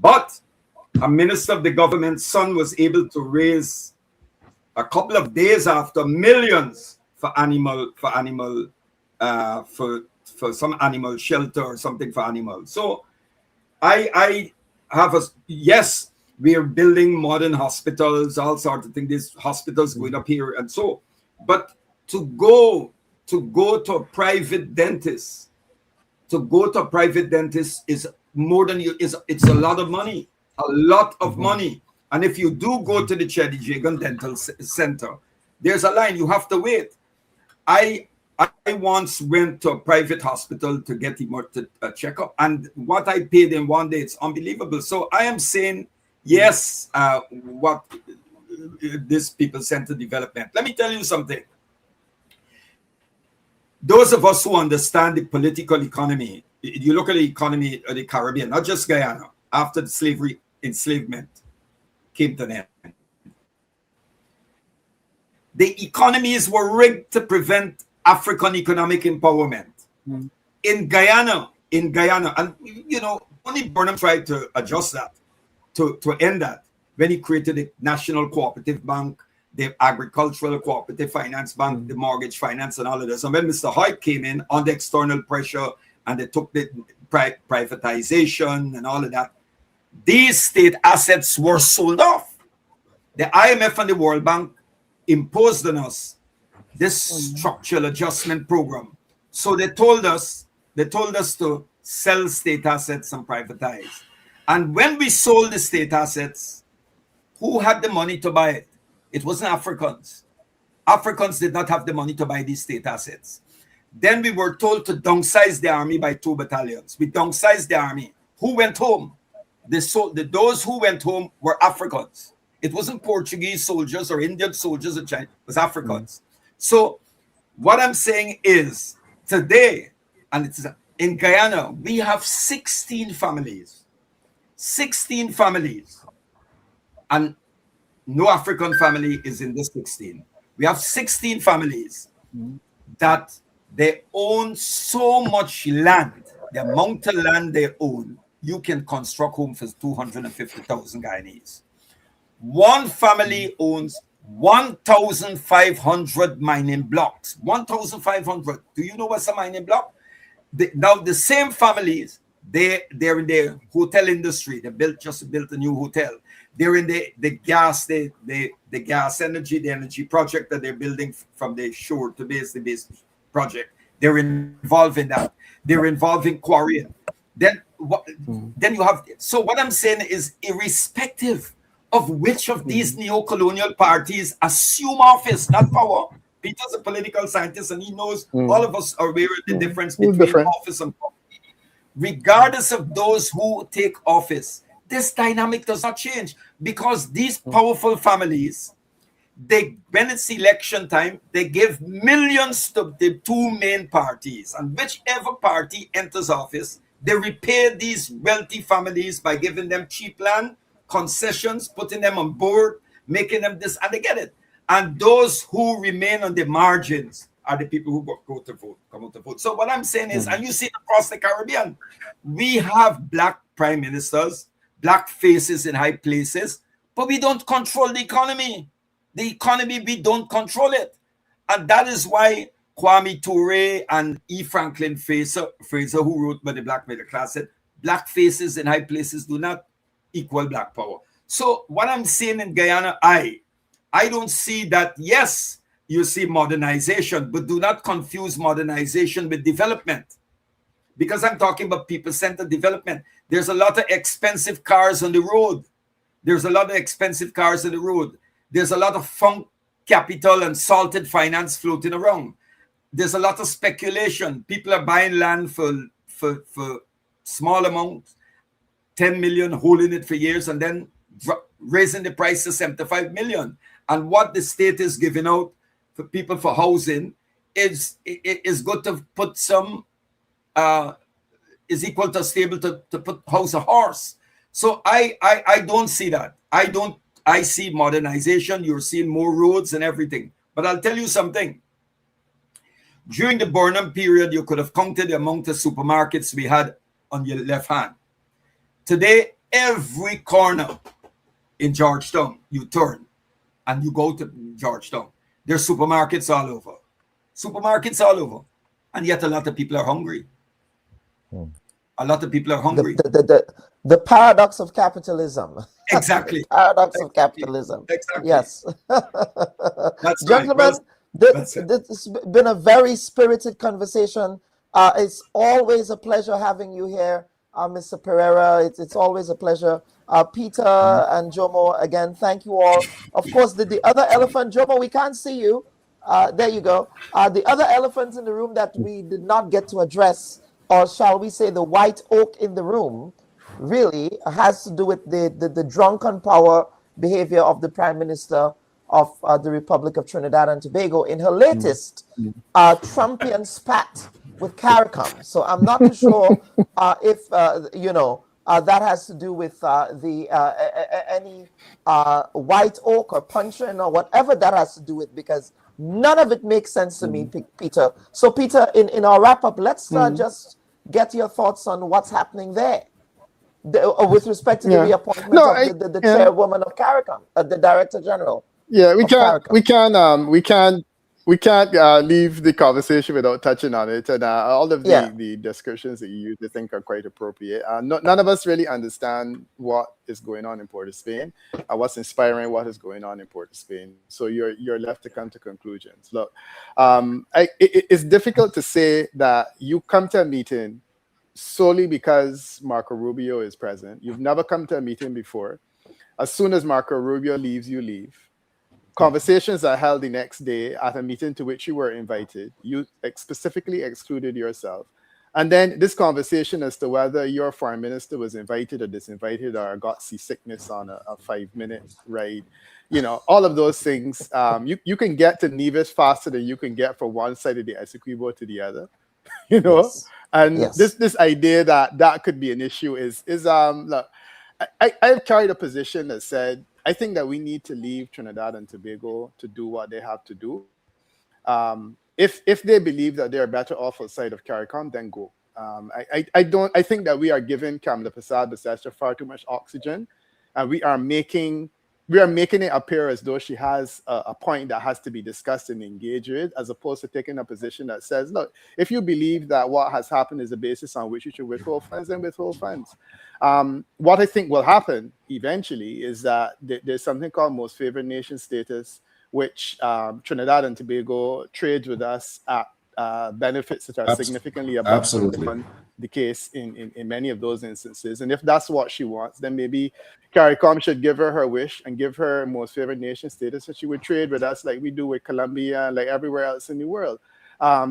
[SPEAKER 7] but a minister of the government's son was able to raise a couple of days after millions for some animal shelter or something for animals. So I have yes, we are building modern hospitals, all sorts of things. These hospitals going up here and so, but to go to a private dentist, is more than it's a lot of money, money. And if you do go to the Chedi Jagan Dental Center, there's a line, you have to wait. I once went to a private hospital to get a checkup, and what I paid in one day, it's unbelievable. So I am saying, yes, what these people sent to development. Let me tell you something. Those of us who understand the political economy, you look at the economy of the Caribbean, not just Guyana, after the enslavement came to an end. The economies were rigged to prevent African economic empowerment. In Guyana, and you know, only Burnham tried to adjust that, to end that, when he created the National Cooperative Bank, the Agricultural Cooperative Finance Bank, the mortgage finance, and all of this. And when Mr. Hoyt came in under external pressure and they took the privatization and all of that, these state assets were sold off. The IMF and the World Bank imposed on us this structural adjustment program. So they told us to sell state assets and privatize. And when we sold the state assets, who had the money to buy it? It wasn't Africans. Africans did not have the money to buy these state assets. Then we were told to downsize the army by 2 battalions. We downsized the army. Who went home? Those who went home were Africans. It wasn't Portuguese soldiers or Indian soldiers or China. It was Africans. So What I'm saying is today, and it's in Guyana, we have 16 families. 16 families. And no African family is in the 16. We have 16 families that they own so much land. The amount of land they own, you can construct home for 250,000 Guyanese. One family owns 1,500 mining blocks. 1,500. Do you know what's a mining block? Now the same families, they're in the hotel industry. They just built a new hotel. They're in the gas, the gas energy, the energy project that they're building from the shore to base, the base project. They're involved in that. They're involved in quarrying. Then you have. So what I'm saying is, irrespective of which of these neo-colonial parties assume office, not power. Peter's a political scientist, and he knows all of us are aware of the difference between office and power. Regardless of those who take office, this dynamic does not change, because these powerful families, when it's election time, they give millions to the two main parties, and whichever party enters office, they repay these wealthy families by giving them cheap land, concessions, putting them on board, making them this, and they get it. And those who remain on the margins are the people who go to vote, come out to vote. So what I'm saying is, and you see it across the Caribbean, we have black prime ministers, black faces in high places, but we don't control the economy. The economy, we don't control it. And that is why Kwame Ture and E. Franklin Fraser, who wrote about the black middle class, said black faces in high places do not equal black power. So what I'm saying in Guyana, I don't see that. Yes, you see modernization, but do not confuse modernization with development. Because I'm talking about people-centered development. There's a lot of expensive cars on the road. There's a lot of expensive cars on the road. There's a lot of funk capital and salted finance floating around. There's a lot of speculation. People are buying land for small amounts, 10 million, holding it for years, and then raising the price to 75 million. And what the state is giving out for people for housing is good to put some, is equal to stable to put house a horse. So I don't see that. I see modernization. You're seeing more roads and everything. But I'll tell you something. During the Burnham period, you could have counted the amount of supermarkets we had on your left hand. Today, every corner in Georgetown, you turn and you go to Georgetown. There's supermarkets all over. Supermarkets all over. And yet a lot of people are hungry. A lot of people are hungry.
[SPEAKER 2] The paradox of capitalism.
[SPEAKER 7] Exactly.
[SPEAKER 2] Paradox of capitalism.
[SPEAKER 7] Exactly.
[SPEAKER 2] Yes.
[SPEAKER 7] That's
[SPEAKER 2] Gentlemen,
[SPEAKER 7] right.
[SPEAKER 2] this has been a very spirited conversation. It's always a pleasure having you here, Mr. Pereira. It's always a pleasure. Peter and Jomo, again, thank you all. Of course, the other elephant, Jomo, we can't see you. There you go. The other elephant in the room that we did not get to address, or shall we say the white oak in the room, really has to do with the drunken power behavior of the Prime Minister of the Republic of Trinidad and Tobago in her latest Trumpian spat with CARICOM. So I'm not too sure if, that has to do with any white oak or punching or whatever that has to do with, because none of it makes sense to me, Peter. So Peter, in our wrap-up, let's just get your thoughts on what's happening there. With respect to the reappointment of the chairwoman of CARICOM, the Director General.
[SPEAKER 15] Yeah, we can't leave the conversation without touching on it, and all of the descriptions that you use, I think, are quite appropriate. None of us really understand what is going on in Port of Spain, what's inspiring what is going on in Port of Spain. So you're left to come to conclusions. Look, it's difficult to say that you come to a meeting solely because Marco Rubio is present. You've never come to a meeting before. As soon as Marco Rubio leaves, you leave. Conversations are held the next day at a meeting to which you were invited. You specifically excluded yourself. And then this conversation as to whether your foreign minister was invited or disinvited or got seasickness on a 5-minute ride, all of those things, you can get to Nevis faster than you can get from one side of the Essequibo to the other,
[SPEAKER 2] Yes.
[SPEAKER 15] And
[SPEAKER 2] Yes.
[SPEAKER 15] this idea that could be an issue is look, I've carried a position that said, I think that we need to leave Trinidad and Tobago to do what they have to do. If they believe that they're better off outside of CARICOM, then go. I think that we are giving Kamla Persad-Bissessar far too much oxygen, and we are making it appear as though she has a point that has to be discussed and engaged with, as opposed to taking a position that says, look, if you believe that what has happened is the basis on which you should withhold funds, then withhold funds. What I think will happen eventually is that there's something called most favored nation status, which Trinidad and Tobago trades with us at benefits that are significantly above the case in many of those instances. And if that's what she wants, then maybe CARICOM should give her wish and give her most favored nation status, so she would trade with us like we do with Colombia, like everywhere else in the world.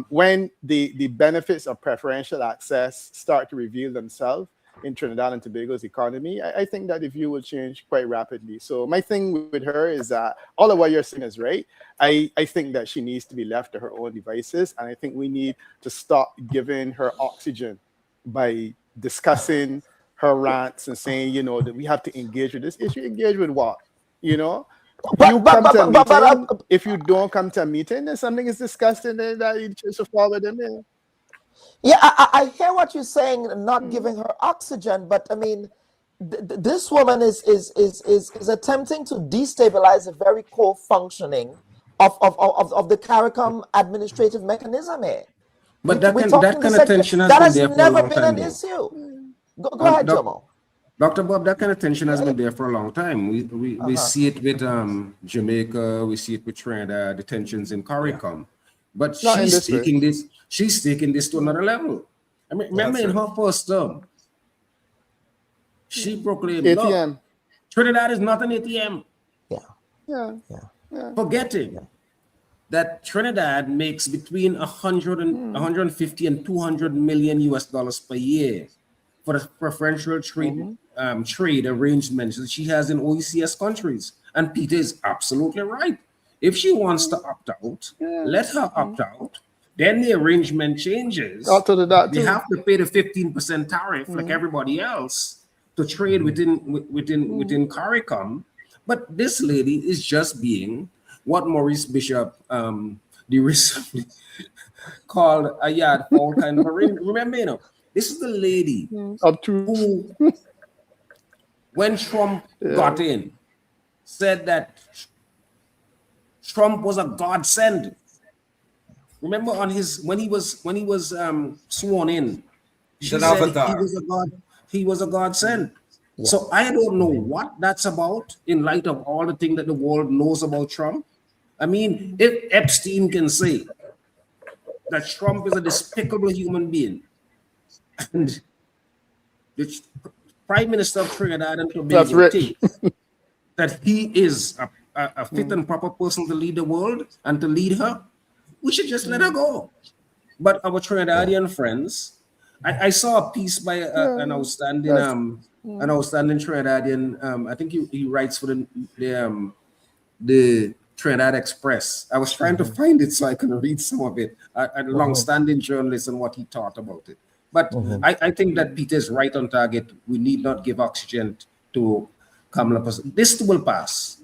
[SPEAKER 15] When the benefits of preferential access start to reveal themselves in Trinidad and Tobago's economy, I think that the view will change quite rapidly. So my thing with her is that all of what you're saying is right. I think that she needs to be left to her own devices, and I think we need to stop giving her oxygen by discussing her rants and saying, that we have to engage with this issue. Engage with what? If you don't come to a meeting, then something is discussed and then that you choose to follow them in.
[SPEAKER 2] Yeah, I hear what you're saying, not giving her oxygen, but I mean, this woman is attempting to destabilize a very core functioning of the CARICOM administrative mechanism here.
[SPEAKER 16] But that kind of tension has been there for a long time.
[SPEAKER 2] That has never been an issue. Go ahead, Jomo.
[SPEAKER 16] Dr. Bob, that kind of tension has been there for a long time. We see it with Jamaica, we see it with Trinidad, the tensions in CARICOM. But she's taking this to another level. I mean, remember in her first term, she proclaimed, ATM. Trinidad is not an ATM. Forgetting that Trinidad makes between 150 and 200 million US dollars per year for the preferential trade trade arrangements that she has in OECS countries. And Peter is absolutely right. If she wants to opt out, let her opt out. Then the arrangement changes. They have to pay the 15% tariff like everybody else to trade within CARICOM. But this lady is just being what Maurice Bishop recently called a yard fall kind of arrangement. Remember, this is the lady who, when Trump got in, said that Trump was a godsend. Remember when he was sworn in, she said he was a godsend. Yeah. So I don't know what that's about in light of all the things that the world knows about Trump. I mean, if Epstein can say that Trump is a despicable human being, and the Prime Minister of Trinidad and Tobago thinks that he is a fit and proper person to lead the world and to lead her, we should just let her go. But our Trinidadian friends, I saw a piece by an outstanding Trinidadian. I think he writes for the Trinidad Express. I was trying to find it so I can read some of it. A long-standing journalist and what he thought about it. But I think that Peter is right on target. We need not give oxygen to Kamala. This too will pass.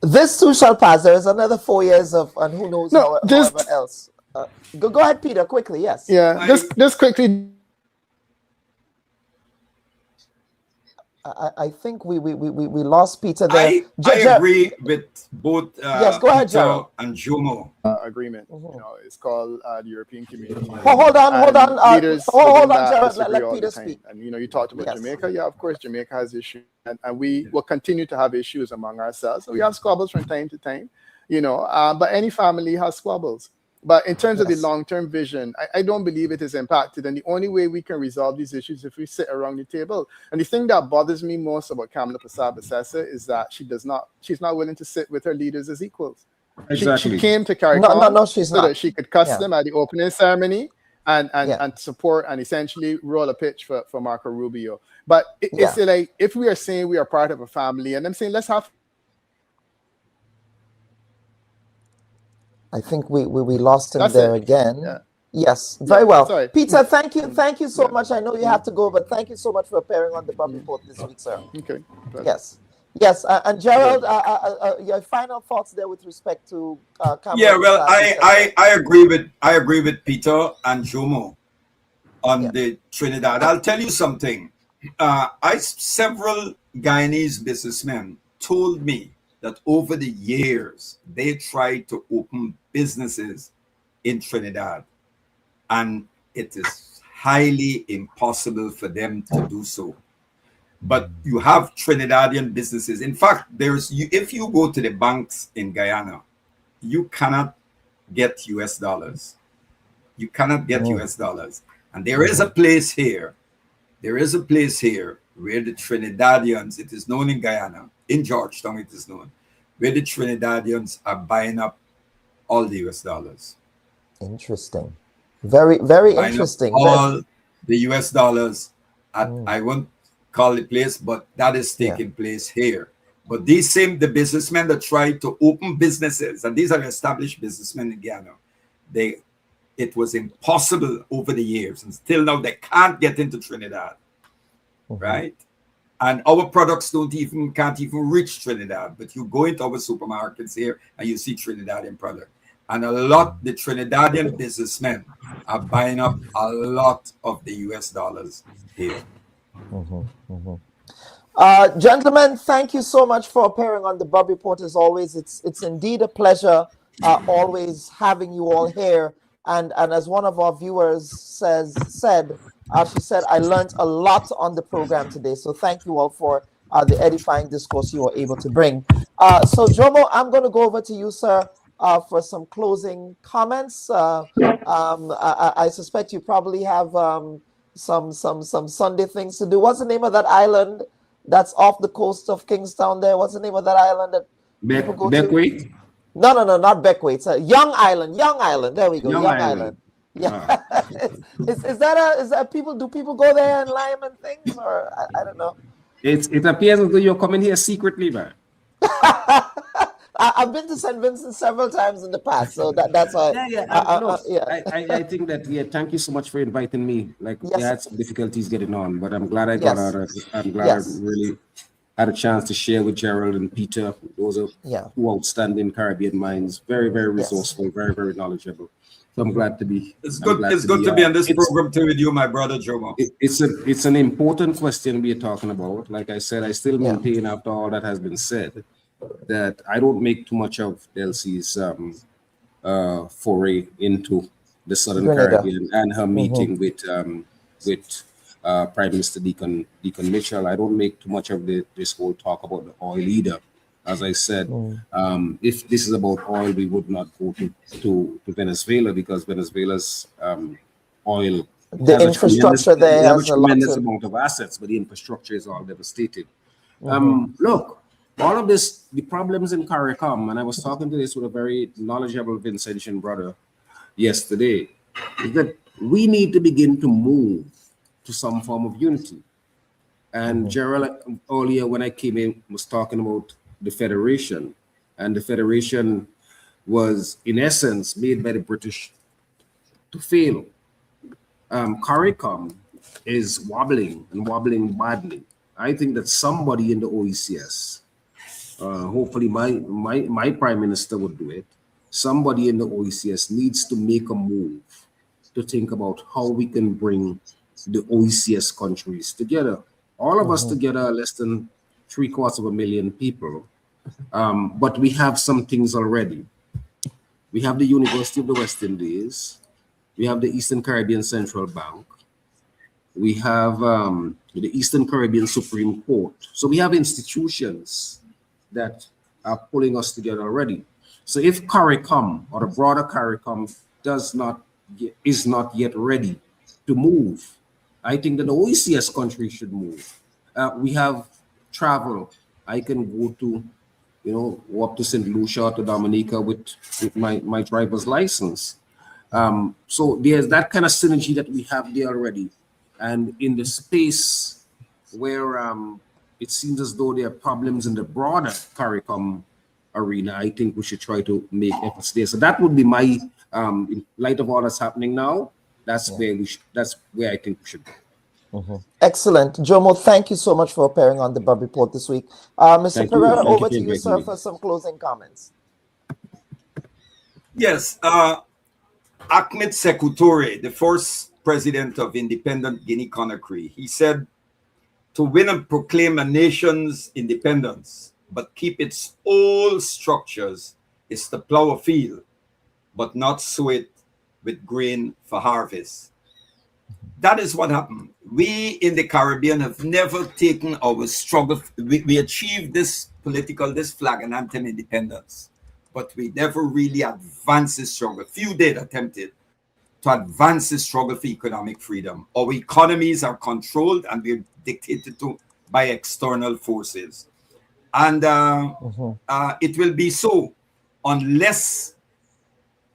[SPEAKER 2] This too shall pass. There is another 4 years of, and who knows however else. Go ahead, Peter, quickly. Yes.
[SPEAKER 15] Yeah, just quickly.
[SPEAKER 2] I think we lost Peter there.
[SPEAKER 7] I agree with both
[SPEAKER 2] yes, go ahead,
[SPEAKER 7] Peter and Jomo.
[SPEAKER 15] Agreement. It's called the European Community.
[SPEAKER 2] Hold on. Hold on, Jared. Let Peter speak.
[SPEAKER 15] And you talked about Jamaica. Yeah, of course, Jamaica has issues, and we will continue to have issues among ourselves. So we have squabbles from time to time. But any family has squabbles. But in terms of the long-term vision, I don't believe it is impacted. And the only way we can resolve these issues is if we sit around the table. And the thing that bothers me most about Kamala Persad-Bissessar is that she's not willing to sit with her leaders as equals.
[SPEAKER 16] Exactly.
[SPEAKER 15] She came to CARICOM
[SPEAKER 2] no, she's
[SPEAKER 15] so
[SPEAKER 2] not.
[SPEAKER 15] that she could cuss them at the opening ceremony. and support and essentially roll a pitch for Marco Rubio. But it's like, if we are saying we are part of a family, and I'm saying let's have.
[SPEAKER 2] I think we lost him there again.
[SPEAKER 15] Yeah.
[SPEAKER 2] Yes, very well.
[SPEAKER 15] Sorry.
[SPEAKER 2] Peter, thank you so much. I know you have to go, but thank you so much for appearing on the Bubb Report this week, sir.
[SPEAKER 15] Okay.
[SPEAKER 2] Yes. And Gerald, your final thoughts there with respect to
[SPEAKER 7] yeah, well, I agree with Peter and Jomo on the Trinidad. I'll tell you something. Several Guyanese businessmen told me that over the years they tried to open businesses in Trinidad, and it is highly impossible for them to do so. But you have Trinidadian businesses. In fact, if you go to the banks in Guyana, you cannot get US dollars. You cannot get US dollars. And there is a place here. There is a place here where the Trinidadians, it is known in Guyana, in Georgetown it is known, where the Trinidadians are buying up all the US dollars.
[SPEAKER 2] Interesting. Very, very interesting.
[SPEAKER 7] All the US dollars at, I won't call the place, but that is taking place here. But the businessmen that try to open businesses, and these are established businessmen in Guyana, it was impossible over the years, and still now they can't get into Trinidad, right? And our products can't even reach Trinidad. But you go into our supermarkets here and you see Trinidadian product, and the Trinidadian businessmen are buying up a lot of the US dollars here.
[SPEAKER 2] Gentlemen, thank you so much for appearing on the Bubb Report. As always, it's indeed a pleasure always having you all here. And as one of our viewers said, she said, I learned a lot on the program today. So thank you all for the edifying discourse you were able to bring. So Jomo, I'm going to go over to you, sir, for some closing comments. I suspect you probably have some Sunday things to do. What's the name of that island that's off the coast of Kingstown there? What's the name of that island that people go
[SPEAKER 16] Beckwith?
[SPEAKER 2] to? No, not Beckwith. It's Young Island. Young Island. There we go. Young Island. Yeah. Is that people? Do people go there and lime and things, or I don't know?
[SPEAKER 16] It appears as though you're coming here secretly, man.
[SPEAKER 2] I've been to St. Vincent several times in the past, so that's why.
[SPEAKER 16] I think that thank you so much for inviting me. Like we had some difficulties getting on, but I'm glad I got out of it. I'm glad I really had a chance to share with Gerald and Peter. Those are two outstanding Caribbean minds, very, very resourceful, very, very knowledgeable. So I'm glad to be.
[SPEAKER 7] It's good to be on this program too with you, my brother Jomo.
[SPEAKER 16] It's an important question we are talking about. Like I said, I still maintain after all that has been said that I don't make too much of Delcy's foray into the Southern Caribbean and her meeting with Prime Minister Deacon Mitchell. I don't make too much of this whole talk about the oil either. As I said, if this is about oil, we would not go to Venezuela, because Venezuela's oil,
[SPEAKER 2] the infrastructure there has a
[SPEAKER 16] tremendous amount of assets, but the infrastructure is all devastated. Look, all of this, the problems in CARICOM, and I was talking to this with a very knowledgeable Vincentian brother yesterday, is that we need to begin to move to some form of unity. And Gerald earlier when I came in was talking about the Federation, and the Federation was in essence made by the British to fail. CARICOM is wobbling and wobbling badly. I think that somebody in the OECS, hopefully my Prime Minister would do it, somebody in the OECS needs to make a move to think about how we can bring the OECS countries together. All of us together are less than 750,000 people, but we have some things already. We have the University of the West Indies, we have the Eastern Caribbean Central Bank, we have the Eastern Caribbean Supreme Court. So we have institutions that are pulling us together already. So if CARICOM or the broader CARICOM is not yet ready to move, I think that the OECS countries should move. We have travel. I can go to, go up to St. Lucia, to Dominica with my driver's license. So there's that kind of synergy that we have there already. And in the space where it seems as though there are problems in the broader CARICOM arena, I think we should try to make efforts there. So that would be my, in light of all that's happening now, that's where that's where I think we should go.
[SPEAKER 2] Excellent. Jomo, thank you so much for appearing on the Bubb Report this week. Mr. Pereira, over to you, sir, for some closing comments.
[SPEAKER 7] Yes. Ahmed Sékou Touré, the first president of independent Guinea-Conakry, he said, to win and proclaim a nation's independence, but keep its old structures, is to plow a field, but not sow it with grain for harvest. That is what happened. We in the Caribbean have never taken our struggle. We achieved this flag and anthem independence, but we never really advanced the struggle. Few did attempt it to advance the struggle for economic freedom. Our economies are controlled and we're dictated to by external forces. And it will be so unless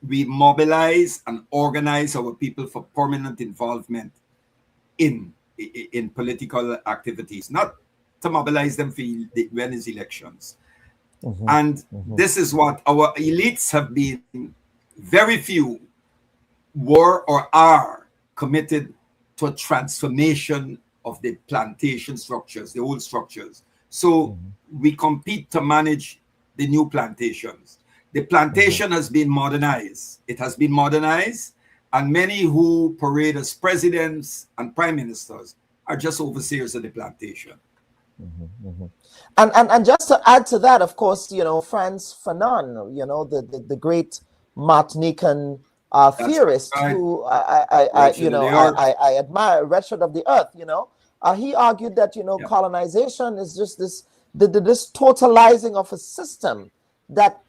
[SPEAKER 7] we mobilize and organize our people for permanent involvement in political activities, not to mobilize them for when is elections. And this is what our elites have been, very few were or are committed to a transformation of the plantation structures, the old structures. So we compete to manage the new plantations. The plantation has been modernized. It has been modernized, and many who parade as presidents and prime ministers are just overseers of the plantation.
[SPEAKER 2] And just to add to that, of course, you know, Frantz Fanon, you know, the great Martinican theorist who I admire, Wretched of the Earth, you know, he argued that, you know, colonization is just this totalizing of a system that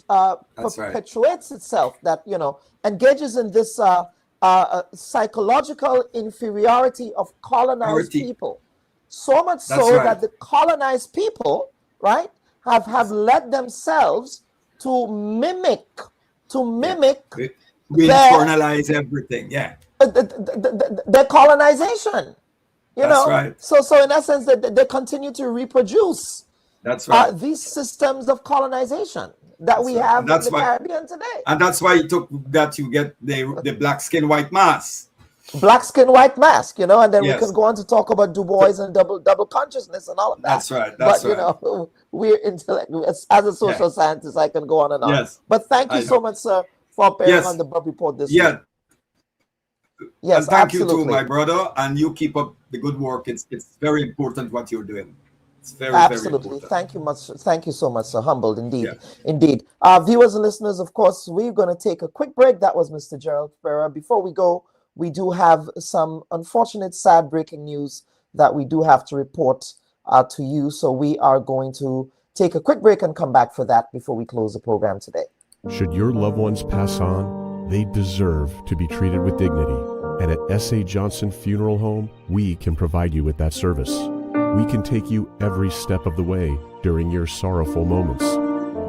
[SPEAKER 2] perpetuates itself, that, you know, engages in this psychological inferiority of colonized people. So much so that the colonized people, right, have led themselves to mimic.
[SPEAKER 7] We internalize everything,
[SPEAKER 2] the colonization, you know.
[SPEAKER 7] Right.
[SPEAKER 2] So in essence, they continue to reproduce.
[SPEAKER 7] That's right.
[SPEAKER 2] These systems of colonization that we have in the Caribbean today.
[SPEAKER 7] And that's why it took that you get the black skin, white mask.
[SPEAKER 2] Black skin, white mask, you know, and then we can go on to talk about Du Bois and double consciousness and all of that.
[SPEAKER 7] That's right.
[SPEAKER 2] But you know, we're intellectuals. As a social scientist, I can go on and on.
[SPEAKER 7] Yes.
[SPEAKER 2] But thank you so much, sir, for appearing on the Bubb Report this week.
[SPEAKER 7] Yes, and thank you too, my brother. And you keep up the good work. It's very important what you're doing. It's very very important.
[SPEAKER 2] Thank you much. Thank you so much, sir. Humbled indeed. Indeed. Viewers and listeners, of course, we're going to take a quick break. That was Mr. Gerald Pereira. Before we go, we do have some unfortunate, sad breaking news that we do have to report to you. So we are going to take a quick break and come back for that before we close the program today.
[SPEAKER 17] Should your loved ones pass on, they deserve to be treated with dignity. And at S.A. Johnson Funeral Home, we can provide you with that service. We can take you every step of the way during your sorrowful moments.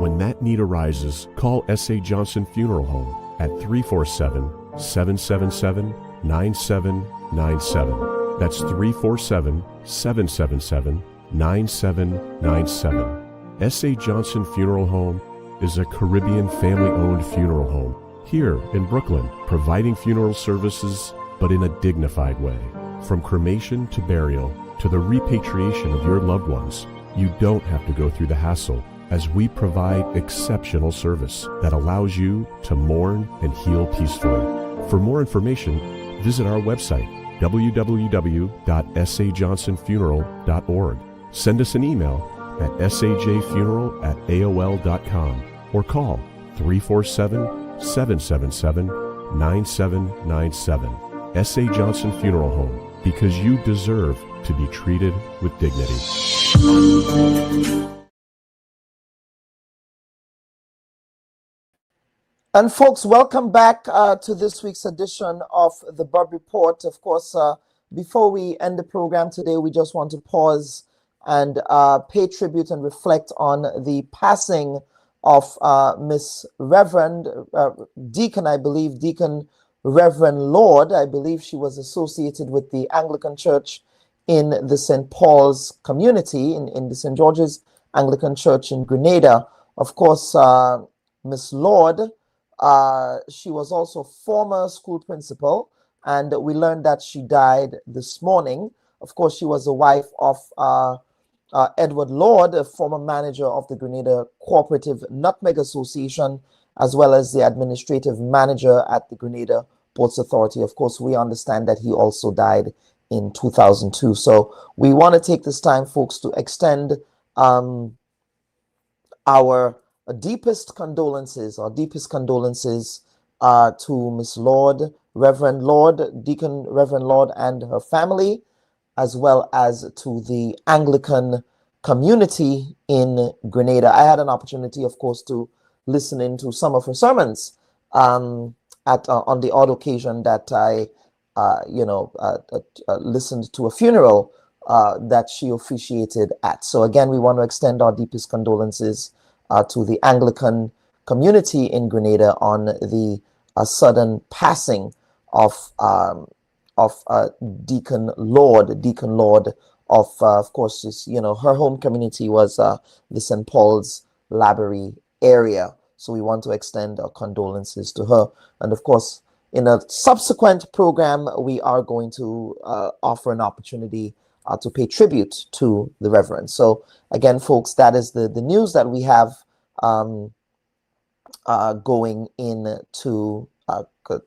[SPEAKER 17] When that need arises, call S.A. Johnson Funeral Home at 347-777-9797. That's 347-777-9797. S.A. Johnson Funeral Home is a Caribbean family-owned funeral home here in Brooklyn, providing funeral services, but in a dignified way. From cremation to burial to the repatriation of your loved ones, you don't have to go through the hassle, as we provide exceptional service that allows you to mourn and heal peacefully. For more information, visit our website, www.sajohnsonfuneral.org. Send us an email at sajfuneral@aol.com or call 347-777-9797. S.A. Johnson Funeral Home, because you deserve to be treated with dignity.
[SPEAKER 2] And folks, welcome back to this week's edition of the Bubb Report. Of course, before we end the program today, we just want to pause and pay tribute and reflect on the passing of Miss Reverend Deacon, I believe, Deacon Reverend Lord. I believe she was associated with the Anglican Church in the St. Paul's community, in the St. George's Anglican Church in Grenada. Of course, Miss Lord, she was also former school principal, and we learned that she died this morning. Of course, she was the wife of Edward Lord, a former manager of the Grenada Cooperative Nutmeg Association, as well as the administrative manager at the Grenada Ports Authority. Of course, we understand that he also died in 2002. So we want to take this time, folks, to extend our deepest condolences to Miss Lord, Reverend Lord, Deacon Reverend Lord and her family, as well as to the Anglican community in Grenada. I had an opportunity, of course, to listen into some of her sermons on the odd occasion that I listened to a funeral that she officiated at. So again, we want to extend our deepest condolences to the Anglican community in Grenada on the sudden passing of Deacon Lord of course, her home community was the St. Paul's Laborie area. So we want to extend our condolences to her. And of course, in a subsequent program, we are going to offer an opportunity to pay tribute to the Reverend. So again, folks, that is the news that we have going into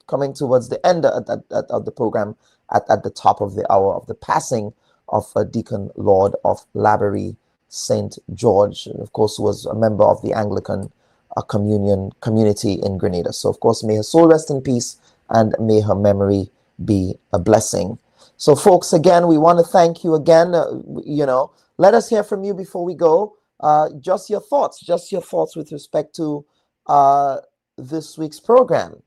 [SPEAKER 2] coming towards the end of the program at the top of the hour of the passing of Deacon Lord of Laborie St. George, and of course, who was a member of the Anglican community in Grenada. So of course, may her soul rest in peace and may her memory be a blessing. So folks, again, we want to thank you again. Let us hear from you before we go. Just your thoughts with respect to this week's program.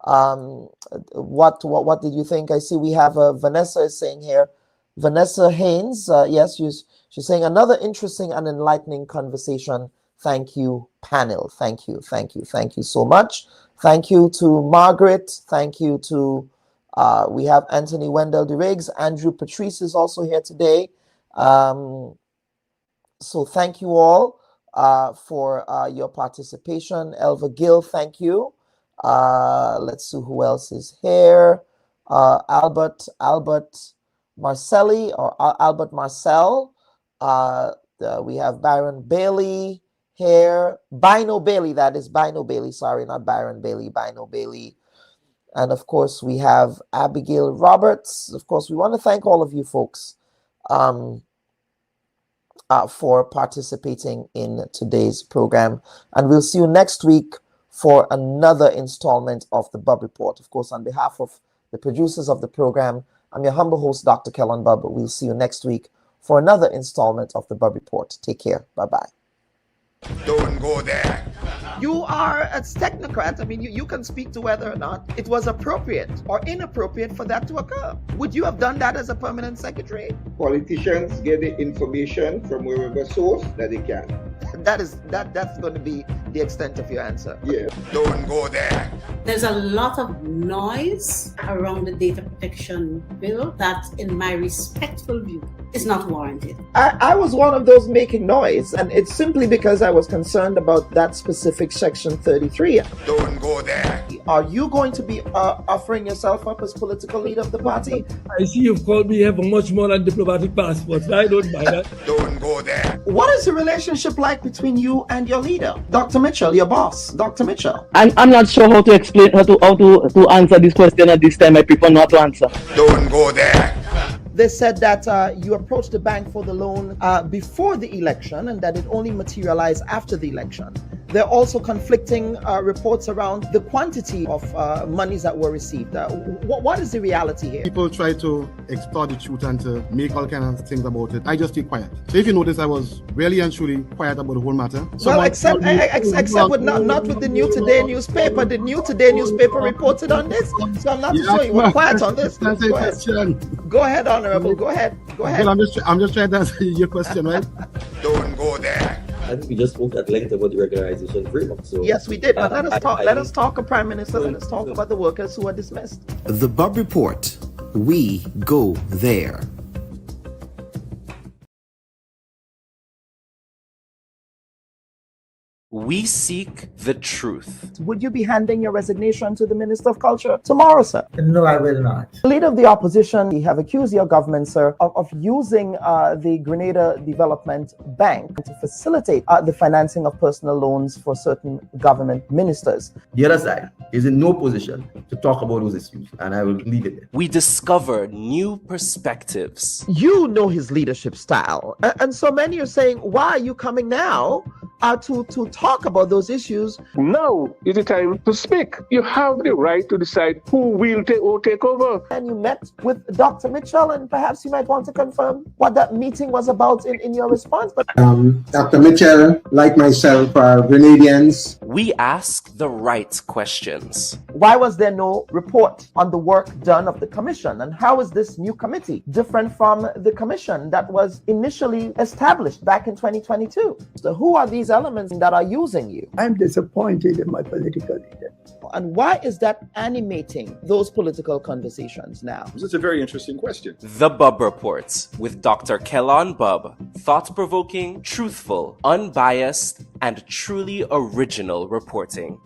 [SPEAKER 2] What did you think? I see we have Vanessa is saying here. Vanessa Haynes, yes, she's saying another interesting and enlightening conversation. Thank you, panel. Thank you so much. Thank you to Margaret. Thank you to we have Anthony Wendell DeRiggs. Andrew Patrice is also here today. So thank you all for your participation. Elva Gill, thank you. Let's see who else is here. Albert Marcelli or Albert Marcel. We have Byron Bailey here. Bino Bailey, that is Bino Bailey. Sorry, not Byron Bailey, Bino Bailey. And of course, we have Abigail Roberts. Of course, we want to thank all of you folks for participating in today's program. And we'll see you next week for another installment of the Bubb Report. Of course, on behalf of the producers of the program, I'm your humble host, Dr. Kellen Bubb. We'll see you next week for another installment of the Bubb Report. Take care. Bye-bye.
[SPEAKER 8] Don't go there.
[SPEAKER 2] You are a technocrat. I mean, you can speak to whether or not it was appropriate or inappropriate for that to occur. Would you have done that as a permanent secretary?
[SPEAKER 9] Politicians get the information from wherever source that they can.
[SPEAKER 2] That's going to be the extent of your answer.
[SPEAKER 9] Yeah.
[SPEAKER 8] Don't go there.
[SPEAKER 10] There's a lot of noise around the data protection bill that, in my respectful view, is not warranted.
[SPEAKER 2] I was one of those making noise, and it's simply because I was concerned about that specific section 33.
[SPEAKER 8] Don't go there.
[SPEAKER 2] Are you going to be offering yourself up as political leader of the party?
[SPEAKER 11] I see you've called me have a much more than diplomatic passport. I don't mind that.
[SPEAKER 8] Don't go there.
[SPEAKER 2] What is the relationship like between you and your leader, Dr. Mitchell, your boss, Dr. Mitchell?
[SPEAKER 12] I'm not sure how to explain how to answer this question at this time. I prefer not to answer.
[SPEAKER 8] Don't go there.
[SPEAKER 2] They said that you approached the bank for the loan before the election and that it only materialized after the election. There are also conflicting reports around the quantity of monies that were received. What is the reality here?
[SPEAKER 13] People try to extort the truth and to make all kinds of things about it. I just keep quiet. So if you notice, I was really and truly quiet about the whole matter.
[SPEAKER 2] Well, except with not with the New Today newspaper. The New Today newspaper reported on this, so I'm not sure you were quiet on this. Go ahead, Honorable. Go ahead.
[SPEAKER 13] Well, I'm just trying to answer your question, right?
[SPEAKER 8] Don't go there.
[SPEAKER 4] I think we just spoke at length about the regularization framework. So
[SPEAKER 2] yes, we did. But let us talk, Prime Minister. Let us talk about the workers who are dismissed.
[SPEAKER 14] The Bubb Report. We go there.
[SPEAKER 1] We seek the truth.
[SPEAKER 2] Would you be handing your resignation to the Minister of Culture tomorrow, sir?
[SPEAKER 3] No, I will not.
[SPEAKER 2] The leader of the opposition, you have accused your government, sir, of using the Grenada Development Bank to facilitate the financing of personal loans for certain government ministers.
[SPEAKER 4] the other side is in no position to talk about those issues, and I will leave it there.
[SPEAKER 1] We discover new perspectives.
[SPEAKER 2] You know his leadership style. And so many are saying, why are you coming now to talk about those issues?
[SPEAKER 5] Now is the time to speak. You have the right to decide who will take over.
[SPEAKER 2] And you met with Dr. Mitchell, and perhaps you might want to confirm what that meeting was about in your response. But
[SPEAKER 6] Dr. Mitchell, like myself, are Grenadians.
[SPEAKER 1] We ask the right questions.
[SPEAKER 2] why was there no report on the work done of the commission? And how is this new committee different from the commission that was initially established back in 2022? So who are these elements that are using you?
[SPEAKER 3] I'm disappointed in my political leader.
[SPEAKER 2] And why is that animating those political conversations now?
[SPEAKER 18] This is a very interesting question.
[SPEAKER 1] The Bubb Report with Dr. Kellan Bubb. Thought-provoking, truthful, unbiased, and truly original reporting.